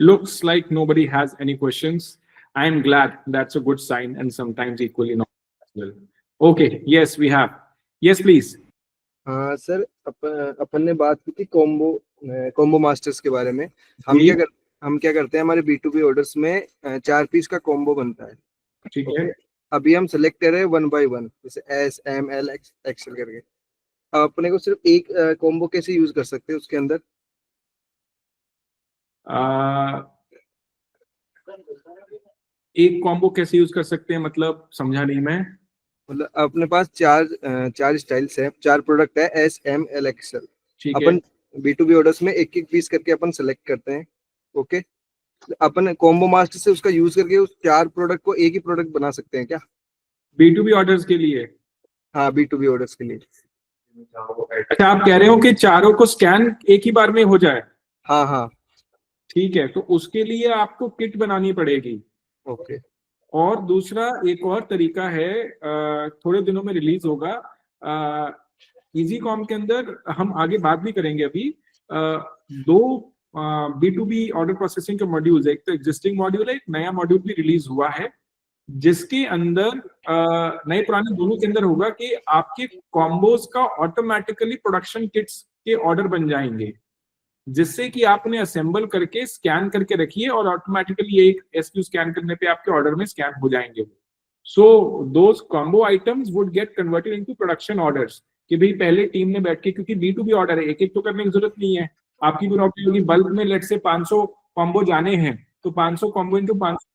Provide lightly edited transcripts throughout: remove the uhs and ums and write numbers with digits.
Looks like nobody has any questions. I am glad. That's a good sign, and sometimes equally not as well. Okay, yes, we have. Yes, please. हाँ sir, अपन ने बात की थी combo masters के बारे में। जी। हम क्या करते हैं, हमारे B2B ऑर्डर्स में 4 पीस का कॉम्बो बनता है। ठीक है। ओके, अभी हम सेलेक्ट कर रहे हैं 1 by 1, जैसे S M L एक्सेल करके। अपने को सिर्फ एक कॉम्बो कैसे यूज कर सकते हैं उसके अंदर? एक कॉम्बो कैसे यूज कर सकते हैं, मतलब समझा नहीं मैं। मतलब अपने पास चार स्टाइल्स है, 4 प्रोडक्ट है, S M L एक्सेल। ठीक है। अपन B2B ऑर्डर्स में एक एक पीस करके अपन सेलेक्ट करते हैं। ओके, अपन कॉम्बो मास्टर से उसका यूज करके उस 4 प्रोडक्ट को एक ही प्रोडक्ट बना सकते हैं क्या? B2B ऑर्डर्स के लिए? हाँ, B2B ऑर्डर्स के लिए। अच्छा, आप कह रहे हो कि चारों को स्कैन एक ही बार में हो जाए? हाँ हाँ। ठीक है, तो उसके लिए आपको किट बनानी पड़ेगी। ओके। और दूसरा एक और तरीका है, थोड़े दिनों में रिलीज होगा इजी कॉम के अंदर, हम आगे बात भी करेंगे अभी। दो B2B ऑर्डर प्रोसेसिंग के मॉड्यूल्स, एक तो एग्जिस्टिंग मॉड्यूल है, एक नया मॉड्यूल भी रिलीज हुआ है, जिसके अंदर नए पुराने दोनों के अंदर होगा कि आपके कॉम्बोज का ऑटोमेटिकली प्रोडक्शन किट्स के ऑर्डर बन जाएंगे, जिससे कि आप उन्हें असेंबल करके स्कैन करके रखिए और ऑटोमेटिकली एक SKU स्कैन करने पे आपके ऑर्डर में स्कैन हो जाएंगे। So those combo items would get converted into production orders, कि भाई पहले टीम ने बैठ के, क्योंकि B2B ऑर्डर है, एक एक तो करने की जरूरत नहीं है। आपकी प्रॉब्लम होगी बल्क में लेट से 500 कॉम्बो जाने हैं, तो 500 कॉम्बो इंटू 500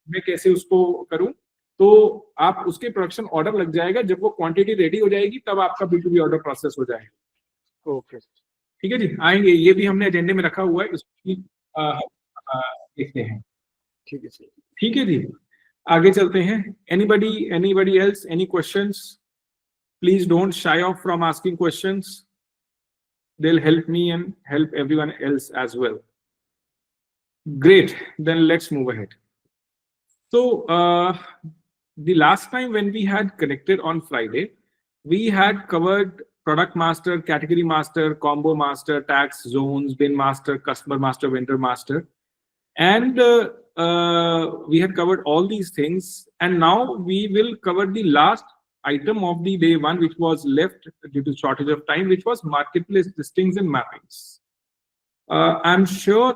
मैं कैसे उसको करूं? तो आप उसके प्रोडक्शन ऑर्डर लग जाएगा, जब वो क्वांटिटी रेडी हो जाएगी तब आपका B2B ऑर्डर प्रोसेस हो जाएगा। ओके, ठीक है जी, आएंगे, ये भी हमने एजेंडे में रखा हुआ है, इसकी देखते हैं। ठीक है सर। ठीक है जी, आगे चलते हैं। Anybody else, any questions? Please don't shy of from asking questions, they'll help me and help everyone else as well. Great, then let's move ahead. So the last time when we had connected on Friday, we had covered product master, category master, combo master, tax zones, bin master, customer master, vendor master, and we had covered all these things, and now we will cover the last item of the day one, which was left due to shortage of time, which was marketplace listings and mappings. I'm sure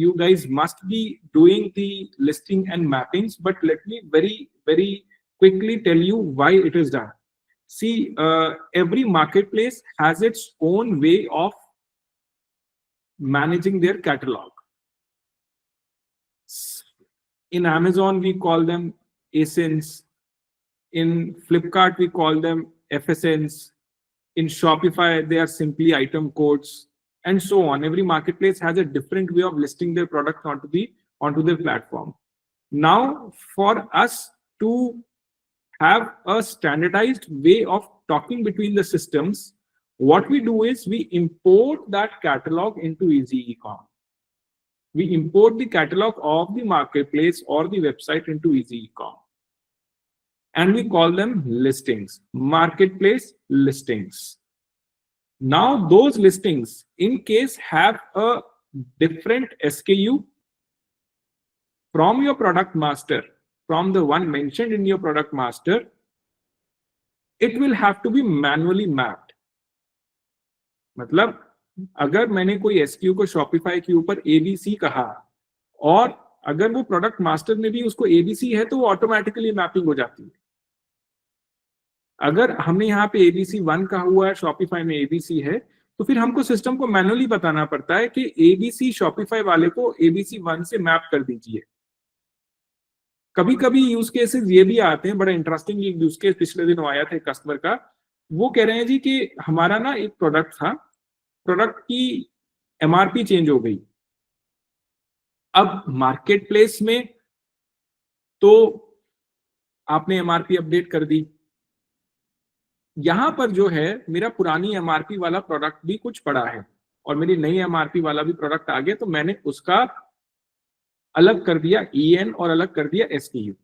you guys must be doing the listing and mappings, but let me very quickly tell you why it is done. See, every marketplace has its own way of managing their catalog. In Amazon we call them ASINs, in Flipkart we call them FSNs, in Shopify they are simply item codes, and so on. Every marketplace has a different way of listing their product onto their platform. Now, for us to have a standardized way of talking between the systems, what we do is we import that catalog into Easy Ecom. We import the catalog of the marketplace or the website into Easy Ecom, and we call them listings, marketplace listings. Now those listings in case have a different SKU from your product master, from the one mentioned in your product master, it will have to be manually mapped. मतलब अगर मैंने कोई SKU को Shopify के ऊपर ABC कहा, और अगर वो प्रोडक्ट मास्टर में भी उसको ABC है, तो वो ऑटोमेटिकली मैपिंग हो जाती है। अगर हमने यहाँ पे ABC 1 कहा हुआ है, Shopify में ABC है, तो फिर हमको सिस्टम को मैनुअली बताना पड़ता है कि ABC Shopify वाले को ABC 1 से मैप कर दीजिए। कभी कभी यूज केसेस ये भी आते हैं, बड़ा इंटरेस्टिंग यूज केस पिछले दिनों आया था कस्टमर का। वो कह रहे हैं जी कि हमारा ना एक प्रोडक्ट था, प्रोडक्ट की MRP चेंज हो गई। अब मार्केट प्लेस में तो आपने MRP अपडेट कर दी, यहां पर जो है मेरा पुरानी MRP वाला प्रोडक्ट भी कुछ पड़ा है और मेरी नई MRP वाला भी प्रोडक्ट आ गया, तो मैंने उसका अलग कर दिया EN और अलग कर दिया SKU।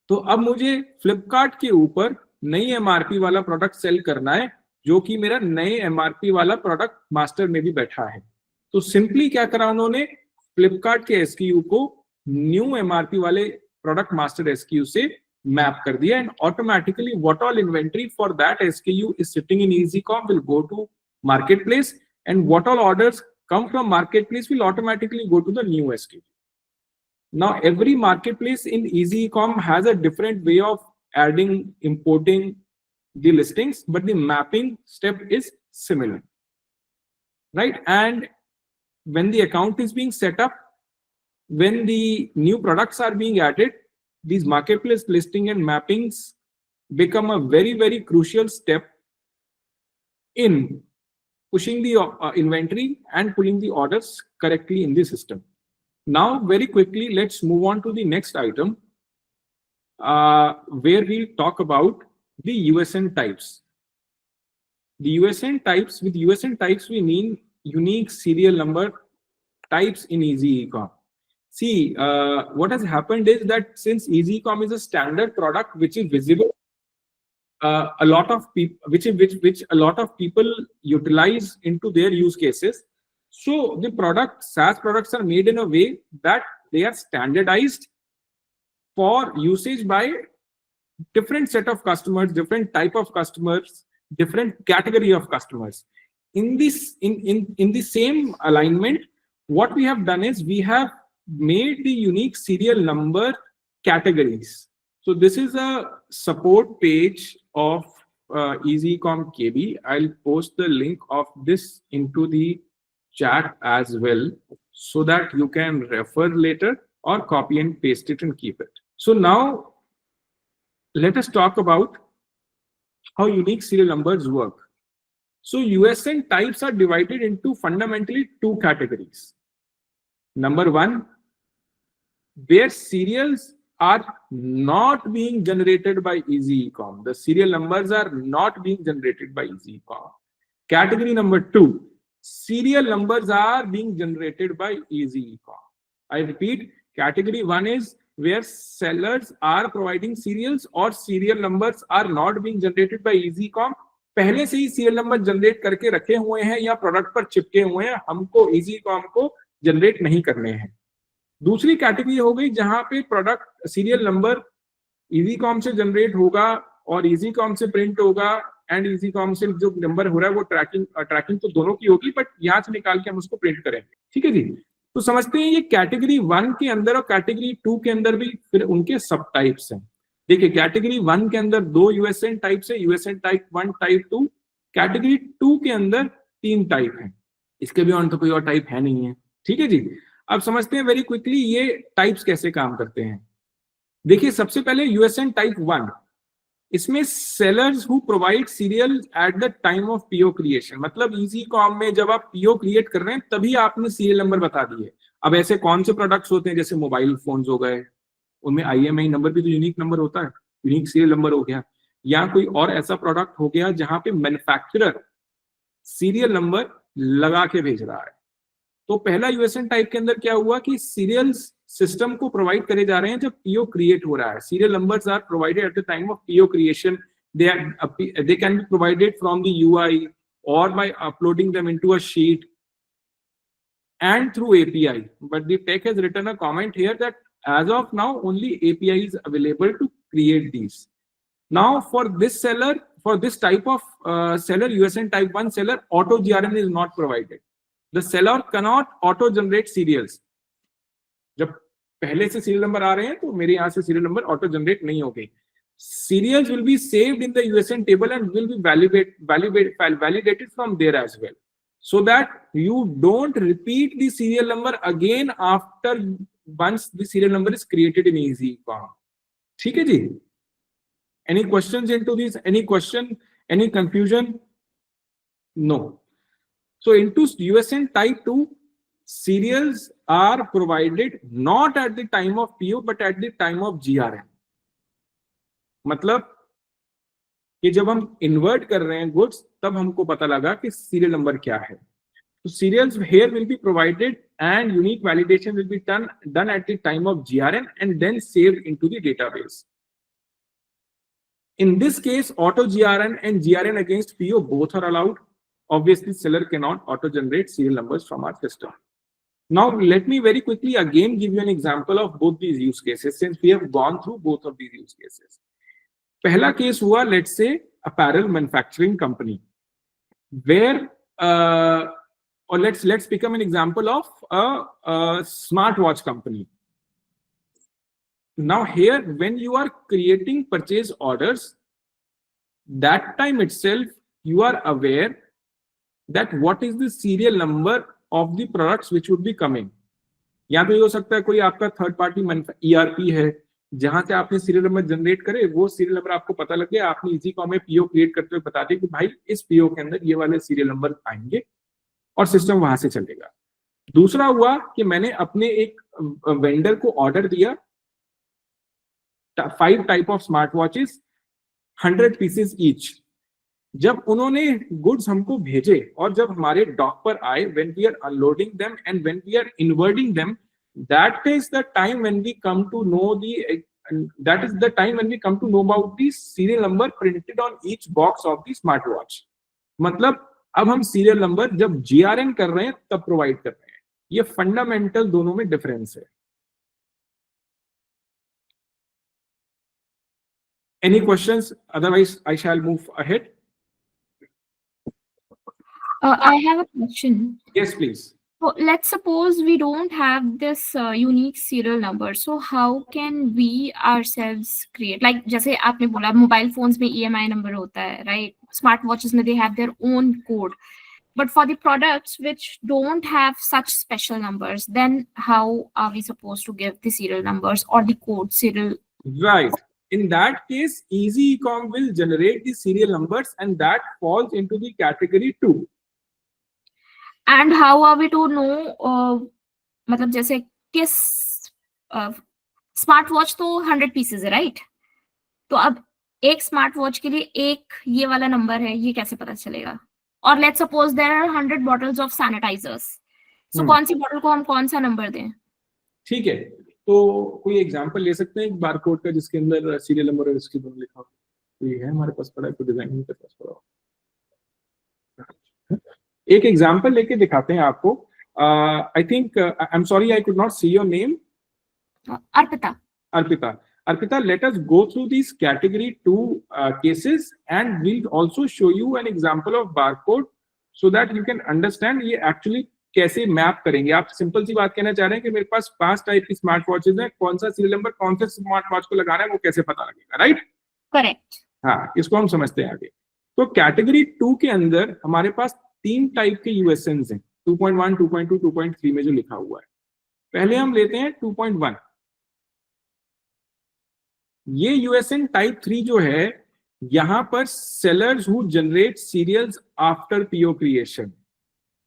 तो अब मुझे फ्लिपकार्ट के ऊपर नई MRP वाला प्रोडक्ट सेल करना है, जो कि मेरा नए MRP वाला प्रोडक्ट मास्टर में भी बैठा है। तो सिंपली क्या करा उन्होंने, फ्लिपकार्ट के एसक्यू को न्यू एमआरपी वाले प्रोडक्ट मास्टर एसक्यू से मैप कर दिया, and automatically what all inventory for that SKU is sitting in EasyCom will go to marketplace, and what all orders come from marketplace will automatically go to the new SKU. Now every marketplace in EasyCom has a different way of adding, importing the listings, but the mapping step is similar, right? And when the account is being set up, when the new products are being added, these marketplace listing and mappings become a very, very crucial step in pushing the inventory and pulling the orders correctly in the system. Now, very quickly, let's move on to the next item, where we'll talk about the USN types. The USN types, with USN types, we mean unique serial number types in EasyCom. See, what has happened is that since EasyCom is a standard product which is visible, a lot of people, which a lot of people utilize into their use cases. So the SaaS products are made in a way that they are standardized for usage by different set of customers, different type of customers, different category of customers. In the same alignment, what we have done is we have made the unique serial number categories. So this is a support page of EasyCom KB. I'll post the link of this into the chat as well, so that you can refer later or copy and paste it and keep it. So now let us talk about how unique serial numbers work. So USN types are divided into fundamentally two categories. Number one, where serials are not being generated by EasyCom. The serial numbers are not being generated by EasyCom. Category number two, serial numbers are being generated by EasyCom. I repeat, category one is where sellers are providing serials or serial numbers are not being generated by EasyCom. पहले से ही serial number generate करके रखे हुए हैं या product पर चिपके हुए हैं, हमको EasyCom को जनरेट नहीं करने हैं. दूसरी कैटेगरी हो गई जहां पे प्रोडक्ट सीरियल नंबर EasyCom से जनरेट होगा और EasyCom से प्रिंट होगा, एंड EasyCom से जो नंबर हो रहा है वो ट्रैकिंग तो दोनों की होगी, बट यहां से निकाल के हम उसको प्रिंट करेंगे. ठीक है जी. तो समझते हैं ये कैटेगरी 1 के अंदर और कैटेगरी 2 के अंदर भी फिर उनके सब टाइप्स हैं. देखिए, कैटेगरी 1 के अंदर 2 USN टाइप्स है, USN टाइप 1, टाइप 2. कैटेगरी 2 के अंदर 3 टाइप हैं. इसके भी और तो कोई और टाइप है नहीं है. ठीक है जी. अब समझते हैं वेरी क्विकली ये टाइप्स कैसे काम करते हैं. देखिए, सबसे पहले USN टाइप 1, इसमें sellers who provide serial eight the time of PO creation. मतलब EasyCom में जब आप PO क्रिएट कर रहे हैं तभी आपने सीरियल नंबर बता दिए. अब ऐसे कौन से प्रोडक्ट्स होते हैं, जैसे मोबाइल फोन्स हो गए, उनमें IMEI नंबर भी तो यूनिक नंबर होता है, यूनिक सीरियल नंबर हो गया. या कोई और ऐसा प्रोडक्ट हो गया जहां पे मैन्युफैक्चरर सीरियल नंबर लगा के भेज रहा है. तो पहला USN टाइप के अंदर क्या हुआ कि सीरियल्स सिस्टम को प्रोवाइड करे जा रहे हैं जब PO क्रिएट हो रहा है. Serial numbers are provided at the time of PO creation. They can be provided from the UI or by uploading them into a sheet and through API. But the tech has written a comment here that as of now only API is available to create these. Now for this seller, for this type of seller, USN type 1 seller, auto GRN is not provided. The seller cannot auto generate serials. जब पहले से serial number आ रहे हैं तो मेरे यहाँ से serial number auto generate नहीं होगी. Serials will be saved in the USN table and will be validated from there as well, so that you don't repeat the serial number again after once the serial number is created in EasyCom. ठीक है जी. Any questions into this? Any question? Any confusion? No. So into USN type 2, serials are provided not at the time of PO but at the time of GRN. मतलब कि जब हम invert कर रहे हैं goods तब हमको पता लगा कि सीरियल नंबर क्या है. तो serials here will be provided and unique validation will be done at the time of GRN and then saved into the database. In this case, auto GRN and GRN against PO both are allowed. obviously seller cannot auto generate serial numbers from our system. Now let me very quickly again give you an example of both these use cases, since we have gone through both of these use cases. पहला case हुआ, let's say apparel manufacturing company, where or let's become an example of a smartwatch company. Now here, when you are creating purchase orders, that time itself you are aware that what is the serial number of the products which would be coming. यहाँ पे हो सकता है कोई आपका third party ERP है जहां से आपने सीरियल नंबर जनरेट करे, वो सीरियल नंबर आपको पता लग गया, आपने इजी कॉम में पीओ क्रिएट करते हुए बता दिया कि भाई इस पीओ के अंदर ये वाले सीरियल नंबर आएंगे और सिस्टम वहां से चलेगा. दूसरा हुआ कि मैंने अपने एक वेंडर को ऑर्डर दिया 5 type of smart watches 100 pieces each. जब उन्होंने गुड्स हमको भेजे और जब हमारे डॉक पर आए, when we are unloading them and when we are inverting them, that is the time when we come to know about the serial number printed on each box of the smart watch. मतलब अब हम serial number जब GRN कर रहे हैं तब provide कर रहे हैं. ये फंडामेंटल दोनों में डिफरेंस है. Any questions? Otherwise, I shall move ahead. I have a question. Yes, please. So let's suppose we don't have this unique serial number. So how can we ourselves create? Like जैसे आपने बोला mobile phones में EMI number होता है, right? Smart watches में they have their own code. But for the products which don't have such special numbers, then how are we supposed to give the serial numbers or the code serial? Right. In that case, Easy Ecom will generate the serial numbers, and that falls into the category 2. And how are we to know? मतलब जैसे किस smart watch तो 100 pieces है, right? तो अब एक smart watch के लिए एक ये वाला नंबर है, ये कैसे पता चलेगा? और let's suppose there are 100 bottles of sanitisers, so कौन सी बॉटल को हम कौन सा नंबर दें? ठीक है, तो कोई एग्जांपल ले सकते हैं एक बारकोड का जिसके अंदर सीरियल नंबर और इसकी दोनों लिखा हो. तो ये है हमारे पास पड़ा है, कोई डिजाइन के पास पड़ा हो. एक एग्जांपल लेके दिखाते हैं आपको. I think I am sorry I could not see your name. Arpita, let us go through these category 2 cases, and we'll also show you an example of barcode so that you can understand ये actually कैसे map करेंगे. आप simple सी बात कहना चाह रहे हैं कि मेरे पास 5 टाइप की स्मार्ट वॉचेज हैं, कौन सा सीरियल नंबर कौन से स्मार्ट वॉच को लगाना है वो कैसे पता लगेगा, राइट? करेक्ट. हाँ, इसको हम समझते हैं आगे. तो कैटेगरी 2 के अंदर हमारे पास 3 टाइप के USNs हैं, 2.1, 2.2, 2.3 में जो लिखा हुआ है. पहले हम लेते हैं 2.1. ये USN टाइप 3 जो है, यहां पर sellers who generate serials after PO creation.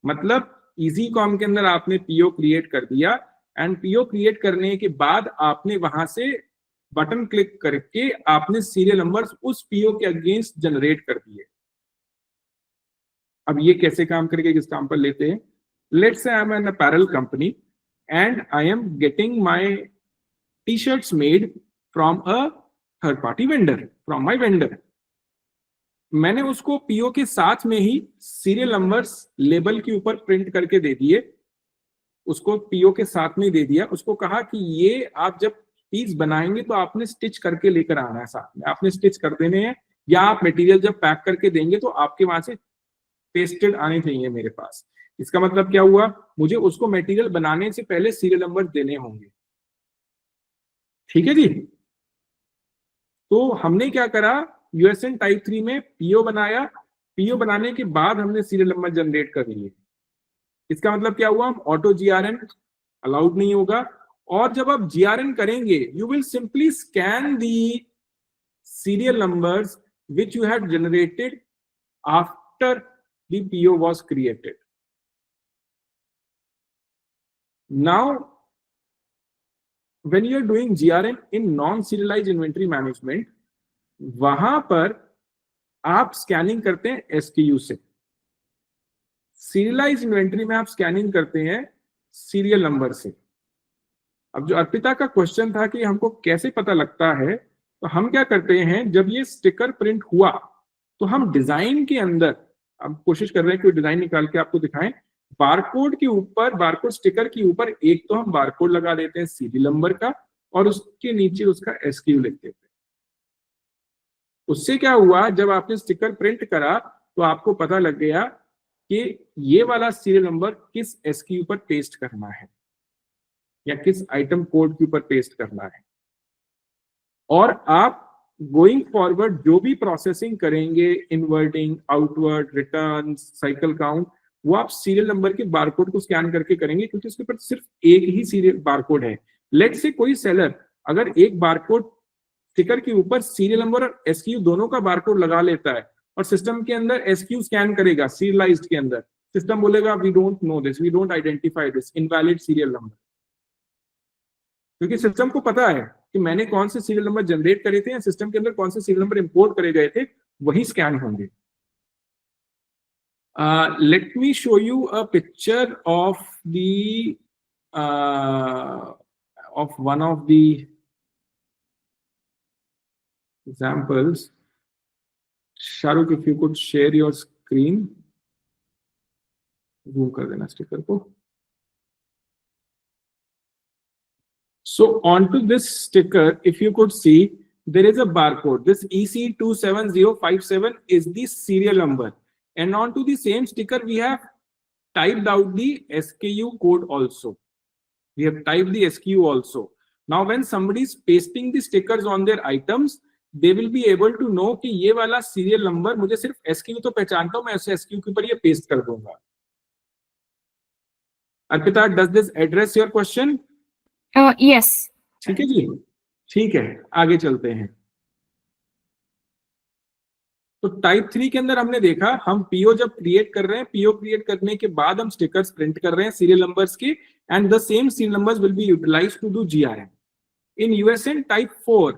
मतलब EasyCom के अंदर आपने पीओ क्रिएट कर दिया, एंड पीओ क्रिएट करने के बाद आपने वहां से बटन क्लिक करके आपने सीरियल नंबर्स उस पीओ के अगेंस्ट जनरेट कर दिए. अब ये कैसे काम करेगा, किस काम पर लेते हैं. Let's say I am an apparel company and I am getting my T-shirts made from a third party vendor, from my vendor. मैंने उसको पीओ के साथ में ही सीरियल नंबर्स लेबल के ऊपर प्रिंट करके दे दिए. उसको पीओ के साथ में दे दिया. उसको कहा कि ये आप जब पीस बनाएंगे तो आपने स्टिच करके लेकर आना है, साथ में आपने स्टिच कर देने हैं, या आप मटेरियल जब पैक करके देंगे तो आपके वहां से पेस्टेड आने चाहिए मेरे पास. इसका मतलब क्या हुआ, मुझे उसको मटेरियल बनाने से पहले सीरियल नंबर देने होंगे. ठीक है जी. तो हमने क्या करा, USN टाइप 3 में पीओ बनाया. पीओ बनाने के बाद हमने सीरियल नंबर जनरेट कर लिए. इसका मतलब क्या हुआ, हम ऑटो GRN अलाउड नहीं होगा. और जब आप GRN करेंगे, you will simply scan the serial numbers which you had generated after the PO was created. Now when you are doing GRN in non-serialized inventory management, वहां पर आप स्कैनिंग करते हैं SKU से. सीरियलाइज इन्वेंट्री में आप scanning करते हैं सीरियल नंबर से. अब जो अर्पिता का क्वेश्चन था कि हमको कैसे पता लगता है, तो हम क्या करते हैं, जब ये स्टिकर प्रिंट हुआ तो हम डिजाइन के अंदर अब कोशिश कर रहे हैं कोई डिजाइन निकाल के आपको दिखाएं। बारकोड के ऊपर, बारकोड स्टिकर के ऊपर एक तो हम बारकोड लगा देते हैं सीरियल नंबर का, और उसके नीचे उसका एसक्यू लिख देते हैं। उससे क्या हुआ, जब आपने स्टिकर प्रिंट करा तो आपको पता लग गया कि ये वाला सीरियल नंबर किस एसक्यू पर पेस्ट करना है या किस आइटम कोड के ऊपर पेस्ट करना है। और आप गोइंग फॉरवर्ड जो भी प्रोसेसिंग करेंगे, inverting, outward, return, cycle count, वो आप सीरियल नंबर के बारकोड को स्कैन करके करेंगे, क्योंकि उसके ऊपर सिर्फ एक ही सीरियल बारकोड है। लेट से कोई सेलर अगर एक बारकोड स्टिकर के ऊपर सीरियल नंबर और एसक्यू दोनों का बारकोड लगा लेता है और सिस्टम के अंदर एसक्यू स्कैन करेगा सीरियलाइज्ड के अंदर, सिस्टम बोलेगा we don't know this, we don't identify this, invalid serial number. क्योंकि सिस्टम को पता है कि मैंने कौन से सीरियल नंबर जनरेट करे थे या सिस्टम के अंदर कौन से सीरियल नंबर इंपोर्ट करे गए थे, वही स्कैन होंगे। Let me show you a picture of the of one of the examples. Shahrukh, if you could share your screen, zoom कर देना स्टिकर को। So onto this sticker, if you could see, there is a barcode. This EC27057 is the serial number, and onto the same sticker we have typed out the SKU code also. We have typed the SKU also. Now when somebody is pasting the stickers on their items, they will be able to know कि ये वाला serial number मुझे सिर्फ SKU तो पहचानता हूं, मैं उसे SKU के ऊपर ये पेस्ट कर दूंगा। Arpita, does this address your question? Yes. ठीक है जी, ठीक है, आगे चलते हैं। तो टाइप 3 के अंदर हमने देखा, हम पीओ जब क्रिएट कर रहे हैं, पीओ क्रिएट करने के बाद हम स्टिकर्स प्रिंट कर रहे हैं सीरियल नंबर्स के, and the same serial numbers will be utilised to do GRN. In USN type 4,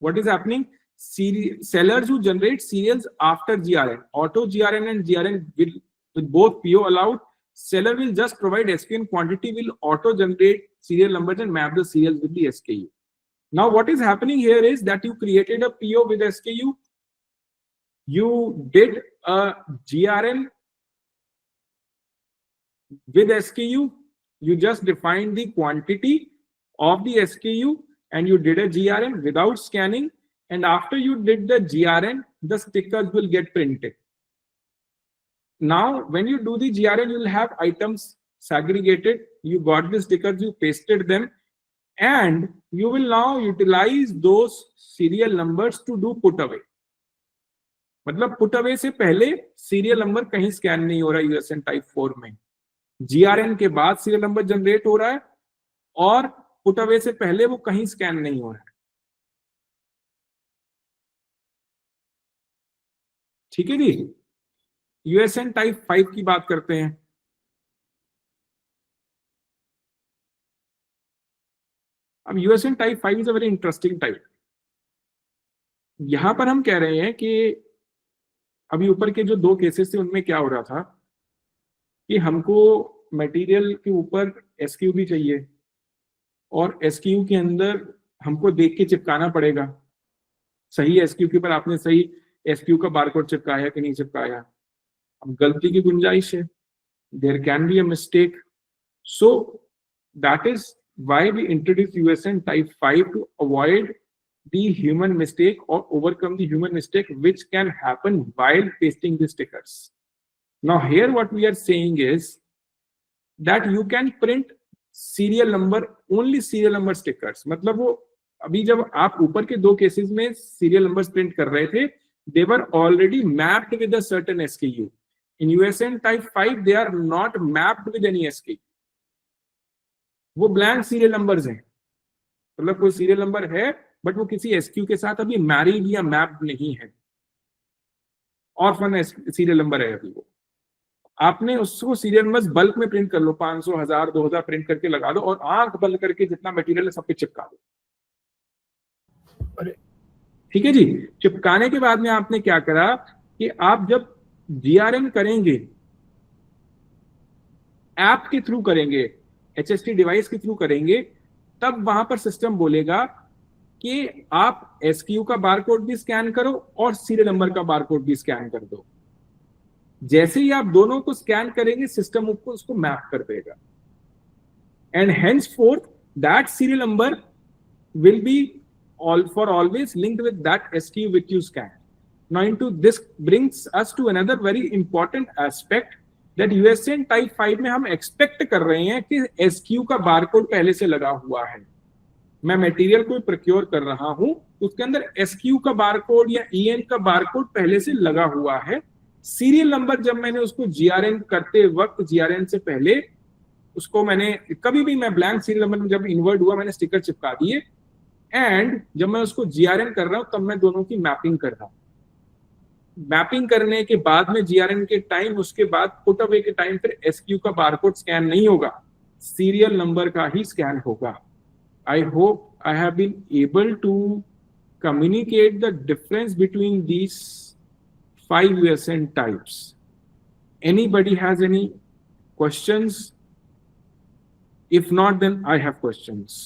what is happening? Sellers who generate serials after GRN, auto GRN and GRN will, with both PO allowed, seller will just provide SKU and quantity will auto generate serial numbers and map the serials with the SKU. Now what is happening here is that you created a PO with SKU, you did a GRN with SKU, you just defined the quantity of the SKU, and you did a GRN without scanning, and after you did the GRN, the stickers will get printed. Now, when you do the GRN, you will have items segregated, you got the stickers, you pasted them, and you will now utilize those serial numbers to do put away. मतलब put away से पहले serial number कहीं scan नहीं हो रहा है यूएसएन type 4 में, GRN के बाद सीरियल नंबर जनरेट हो रहा है, और पुट अवे से पहले वो कहीं स्कैन नहीं हो रहा है। ठीक है जी। यूएसएन टाइप 5 की बात करते हैं। अब USN type 5 is a very interesting type. यहां पर हम कह रहे हैं कि अभी ऊपर के जो दो केसेस थे उनमें क्या हो रहा था कि हमको मटेरियल के ऊपर एसक्यू भी चाहिए, और एसक्यू के अंदर हमको देख के चिपकाना पड़ेगा सही एसक्यू के ऊपर आपने सही एसक्यू का बारकोड चिपकाया कि नहीं चिपकाया। अब गलती की गुंजाइश है, there can be a mistake, so that is why we introduce USN type 5 to avoid the human mistake or overcome the human mistake which can happen while pasting the stickers. Now here what we are saying is that you can print serial number, only serial number stickers. मतलब वो अभी जब आप ऊपर के दो cases में serial numbers print कर रहे थे, they were already mapped with a certain SKU. In USN type 5 they are not mapped with any SKU. वो blank serial numbers हैं, मतलब कोई serial number है बट वो किसी एसक्यू के साथ अभी मैरिड या मैप नहीं है, ऑर्फन सीरियल नंबर है अभी वो। आपने उसको सीरियल नंबर बल्क में प्रिंट कर लो, 500, 1000, 2000 प्रिंट करके लगा दो और आंख बंद करके जितना मटेरियल है सब पे चिपका दो। ठीक है जी। चिपकाने के बाद में आपने क्या करा कि आप जब जीआरएन करेंगे, ऐप के थ्रू करेंगे, एचएसटी डिवाइस के थ्रू करेंगे, तब वहां पर सिस्टम बोलेगा कि आप एसक्यू का बारकोड भी स्कैन करो और सीरियल नंबर का बारकोड भी स्कैन कर दो। जैसे ही आप दोनों को स्कैन करेंगे सिस्टम उसको मैप कर देगा, and henceforth that serial number will be for always linked with that SKU which you scan. Now into this brings us to another very important aspect that USN type 5 में हम expect कर रहे हैं कि SKU का barcode पहले से लगा हुआ है। मैं मटेरियल को प्रोक्योर कर रहा हूं, उसके अंदर SKU का बारकोड या EN का बारकोड पहले से लगा हुआ है। सीरियल नंबर जब मैंने उसको GRN करते वक्त, GRN से पहले उसको मैंने कभी भी, मैं ब्लैंक सीरियल नंबर जब इन्वर्ट हुआ मैंने स्टिकर चिपका दिए, एंड जब मैं उसको GRN कर रहा हूं तब मैं दोनों की मैपिंग कर रहा हूं। मैपिंग करने के बाद में GRN के टाइम, उसके बाद पुट अवे के टाइम फिर SKU का बारकोड स्कैन नहीं होगा, सीरियल नंबर का ही स्कैन होगा। I hope I have been able to communicate the difference between these 5 USN types. Anybody has any questions? If not, then I have questions.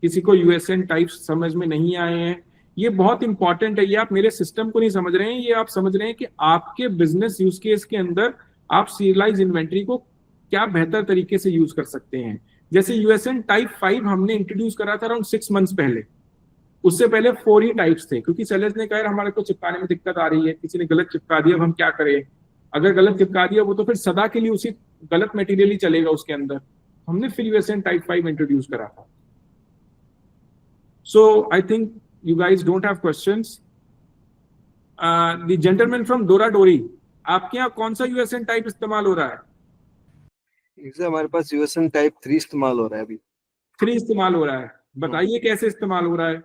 किसी को USN types समझ में नहीं आए हैं? ये बहुत इंपॉर्टेंट है, ये आप मेरे सिस्टम को नहीं समझ रहे हैं, ये आप समझ रहे हैं कि आपके बिजनेस यूज केस के अंदर आप सीरियलाइज इन्वेंट्री को क्या बेहतर तरीके से यूज कर सकते हैं। जैसे USN टाइप 5 हमने इंट्रोड्यूस करा था अराउंड 6 मंथ्स पहले, उससे पहले 4 ही टाइप्स थे, क्योंकि सेलर्स ने कहा हमारे को चिपकाने में दिक्कत आ रही है, किसी ने गलत चिपका दिया, अब हम क्या करें, अगर गलत चिपका दिया वो तो फिर सदा के लिए उसी गलत मटेरियल ही चलेगा उसके अंदर। हमने फिर USN टाइप 5 इंट्रोड्यूस करा था। So I think you guys don't have questions. The gentleman from Doradori, आपके यहाँ कौन सा USN टाइप इस्तेमाल हो रहा है? हमारे पास USN टाइप 3 इस्तेमाल हो रहा है अभी। 3 इस्तेमाल हो रहा है, बताइए कैसे इस्तेमाल हो रहा है?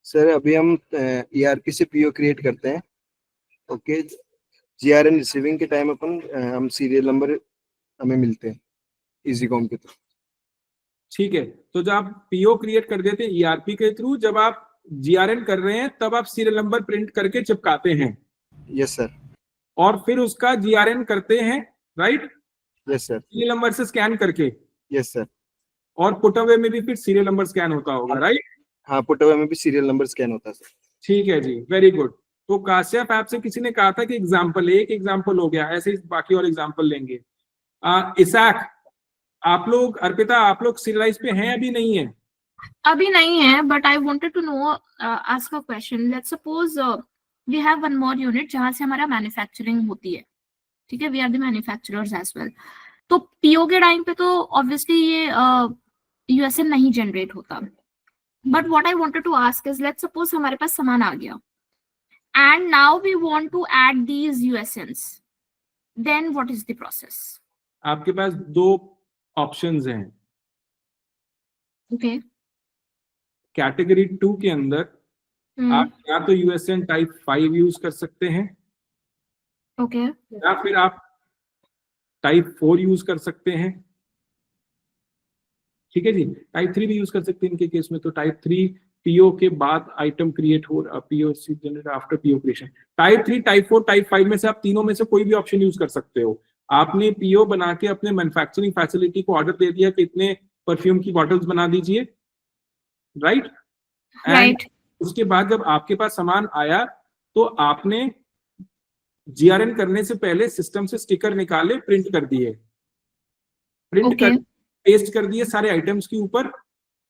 सर अभी हम ERP से PO क्रिएट करते हैं, ओके, GRN रिसीविंग के टाइम अपन हम सीरियल नंबर हमें मिलते हैं EasyCom के थ्रू। ठीक है, तो जब आप PO क्रिएट कर देते हैं ERP के थ्रू, जब आप GRN कर रहे हैं तब आप सीरियल नंबर प्रिंट करके चिपकाते हैं? Yes sir. और फिर उसका GRN करते हैं, right? Yes sir. Serial number से स्कैन करके? Yes sir. और पुट अवे में भी फिर सीरियल नंबर स्कैन होता होगा, राइट? हाँ, पुट अवे में भी सीरियल नंबर स्कैन होता है सर। ठीक है जी, वेरी गुड। तो काश्यप ऐप से किसी ने कहा था कि एग्जाम्पल, एक एग्जाम्पल हो गया, ऐसे ही बाकी और एग्जाम्पल लेंगे। इसाक, आप लोग, अर्पिता, आप लोग सीरियलाइज पे हैं अभी नहीं है? अभी नहीं है, but I wanted to know, ask a question. Let's suppose we have one more unit जहां से हमारा मैन्युफैक्चरिंग होती है, ठीक है, we are the manufacturers as well. तो पीओ के टाइम पे तो ऑब्वियसली ये USN नहीं जनरेट होता, but what I wanted to ask is, let's suppose हमारे पास सामान आ गया and now we want to add these USNs, then what is the process? आपके पास 2 ऑप्शंस हैं। ओके, कैटेगरी 2 के अंदर आप या तो USN टाइप 5 यूज कर सकते हैं, ओके, या फिर आप टाइप 4 यूज कर सकते हैं। ठीक है जी, टाइप 3 भी यूज कर सकते हैं इनके केस में। तो टाइप 3 PO के बाद आइटम क्रिएट हो, PO generate after PO creation. Type 3, type 4, type 5 में से आप तीनों में से कोई भी ऑप्शन यूज कर सकते हो। आपने PO बना के अपने मैन्युफैक्चरिंग फैसिलिटी को ऑर्डर दे दिया कि इतने परफ्यूम की बॉटल्स बना दीजिए, राइट? राइट। उसके बाद जब आपके पास सामान आया तो आपने GRN करने से पहले सिस्टम से स्टिकर निकाले, प्रिंट कर दिए, प्रिंट कर पेस्ट कर दिए सारे आइटम्स के ऊपर।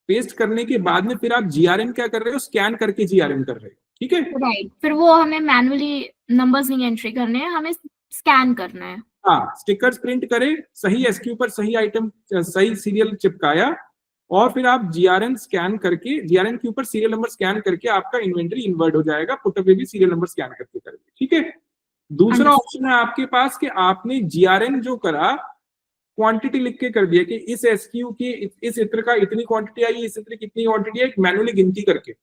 पेस्ट करने के बाद में फिर आप GRN क्या कर रहे हो, स्कैन करके GRN कर रहे हो, ठीक है? राइट, फिर वो हमें मैन्युअली नंबर्स नहीं एंट्री करने हैं, हमें स्कैन करना है। हाँ, स्टिकर्स प्रिंट करे, सही SKU पर सही आइटम, सही सीरियल चिपकाया, और फिर आप GRN स्कैन करके, GRN के ऊपर सीरियल नंबर स्कैन करके आपका इन्वेंटरी इन्वर्ट हो जाएगा, पुट अवे भी सीरियल नंबर स्कैन करके करेंगे, ठीक है? दूसरा ऑप्शन है आपके पास कि आपने GRN जो करा, क्वांटिटी लिख के कर दिया कि इस SKU की इस इत्र का इतनी क्वांटिटी आई, इस इत्र की कितनी क्वांटिटी आई, मैन्युअली गिनती करके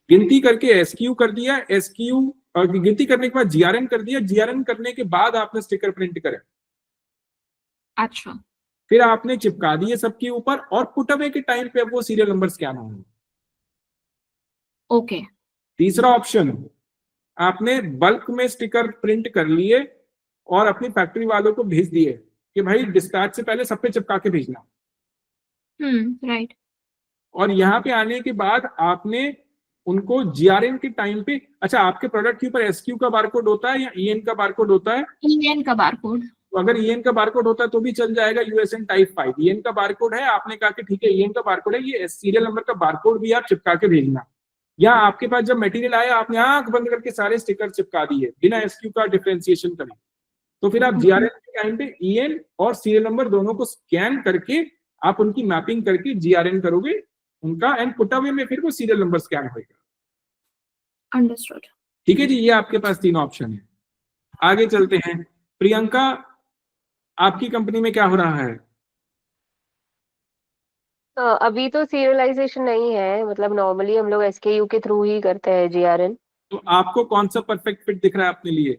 गिनती करके SKU कर दिया, SKU गिनती करने के बाद GRN कर दिया, GRN करने के बाद आपने स्टिकर प्रिंट करे। अच्छा, फिर आपने चिपका दिए सबके ऊपर, और पुट अवे के टाइम पे वो सीरियल नंबर स्कैन होंगे। ओके। तीसरा ऑप्शन, आपने बल्क में स्टिकर प्रिंट कर लिए और अपनी फैक्ट्री वालों को भेज दिए कि भाई डिस्पैच से पहले सब पे चिपका के भेजना। राइट। और यहाँ पे आने के बाद आपने उनको जीआरएन के टाइम पे, अच्छा आपके प्रोडक्ट के ऊपर एसक्यू का बारकोड होता है या ईएन का बारकोड होता है? EN का बारकोड। तो अगर ईएन का बारकोड होता है तो भी चल जाएगा, यूएसएन टाइप 5 ईएन का बारकोड है, आपने कहा कि ठीक है ईएन का बारकोड है, ये सीरियल नंबर का बारकोड भी आप चिपका के भेजना, या आपके पास जब मटेरियल आया आपने आंख बंद करके सारे स्टिकर चिपका दिए बिना एसक्यू का डिफरेंशिएशन करे, तो फिर आप जीआरएन के टाइम पे ईएन और सीरियल नंबर दोनों को स्कैन करके आप उनकी मैपिंग करके जीआरएन करोगे उनका, एंड पुट अवे में फिर वो सीरियल नंबर स्कैन होगा। अंडरस्टूड। ठीक है जी, ये आपके पास 3 ऑप्शन है। आगे चलते हैं। प्रियंका, आपकी कंपनी में क्या हो रहा है? अभी तो सीरियलाइजेशन नहीं है, मतलब नॉर्मली हम लोग एसकेयू के थ्रू ही करते हैं जीआरएन। तो आपको कौन सा परफेक्ट फिट दिख रहा है अपने लिए?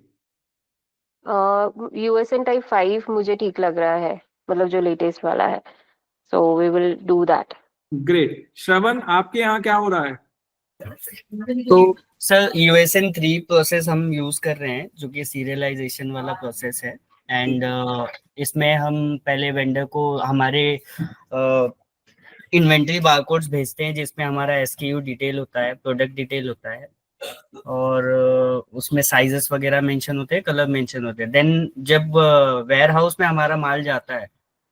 यूएसएन टाइप 5 मुझे ठीक लग रहा है, मतलब जो लेटेस्ट वाला है, so we will do that. Great. Shravan, आपके यहाँ क्या हो रहा है? तो सर यूएसएन 3 प्रोसेस हम यूज कर रहे हैं, जो कि सीरियलाइजेशन वाला प्रोसेस है। एंड इसमें हम पहले वेंडर को हमारे इन्वेंटरी बारकोड्स भेजते हैं, जिसमें हमारा एसकेयू डिटेल होता है, प्रोडक्ट डिटेल होता है, और उसमें साइजेस वगैरह मेंशन होते हैं, कलर मेंशन होते हैं। देन जब वेयर हाउस में हमारा माल जाता है,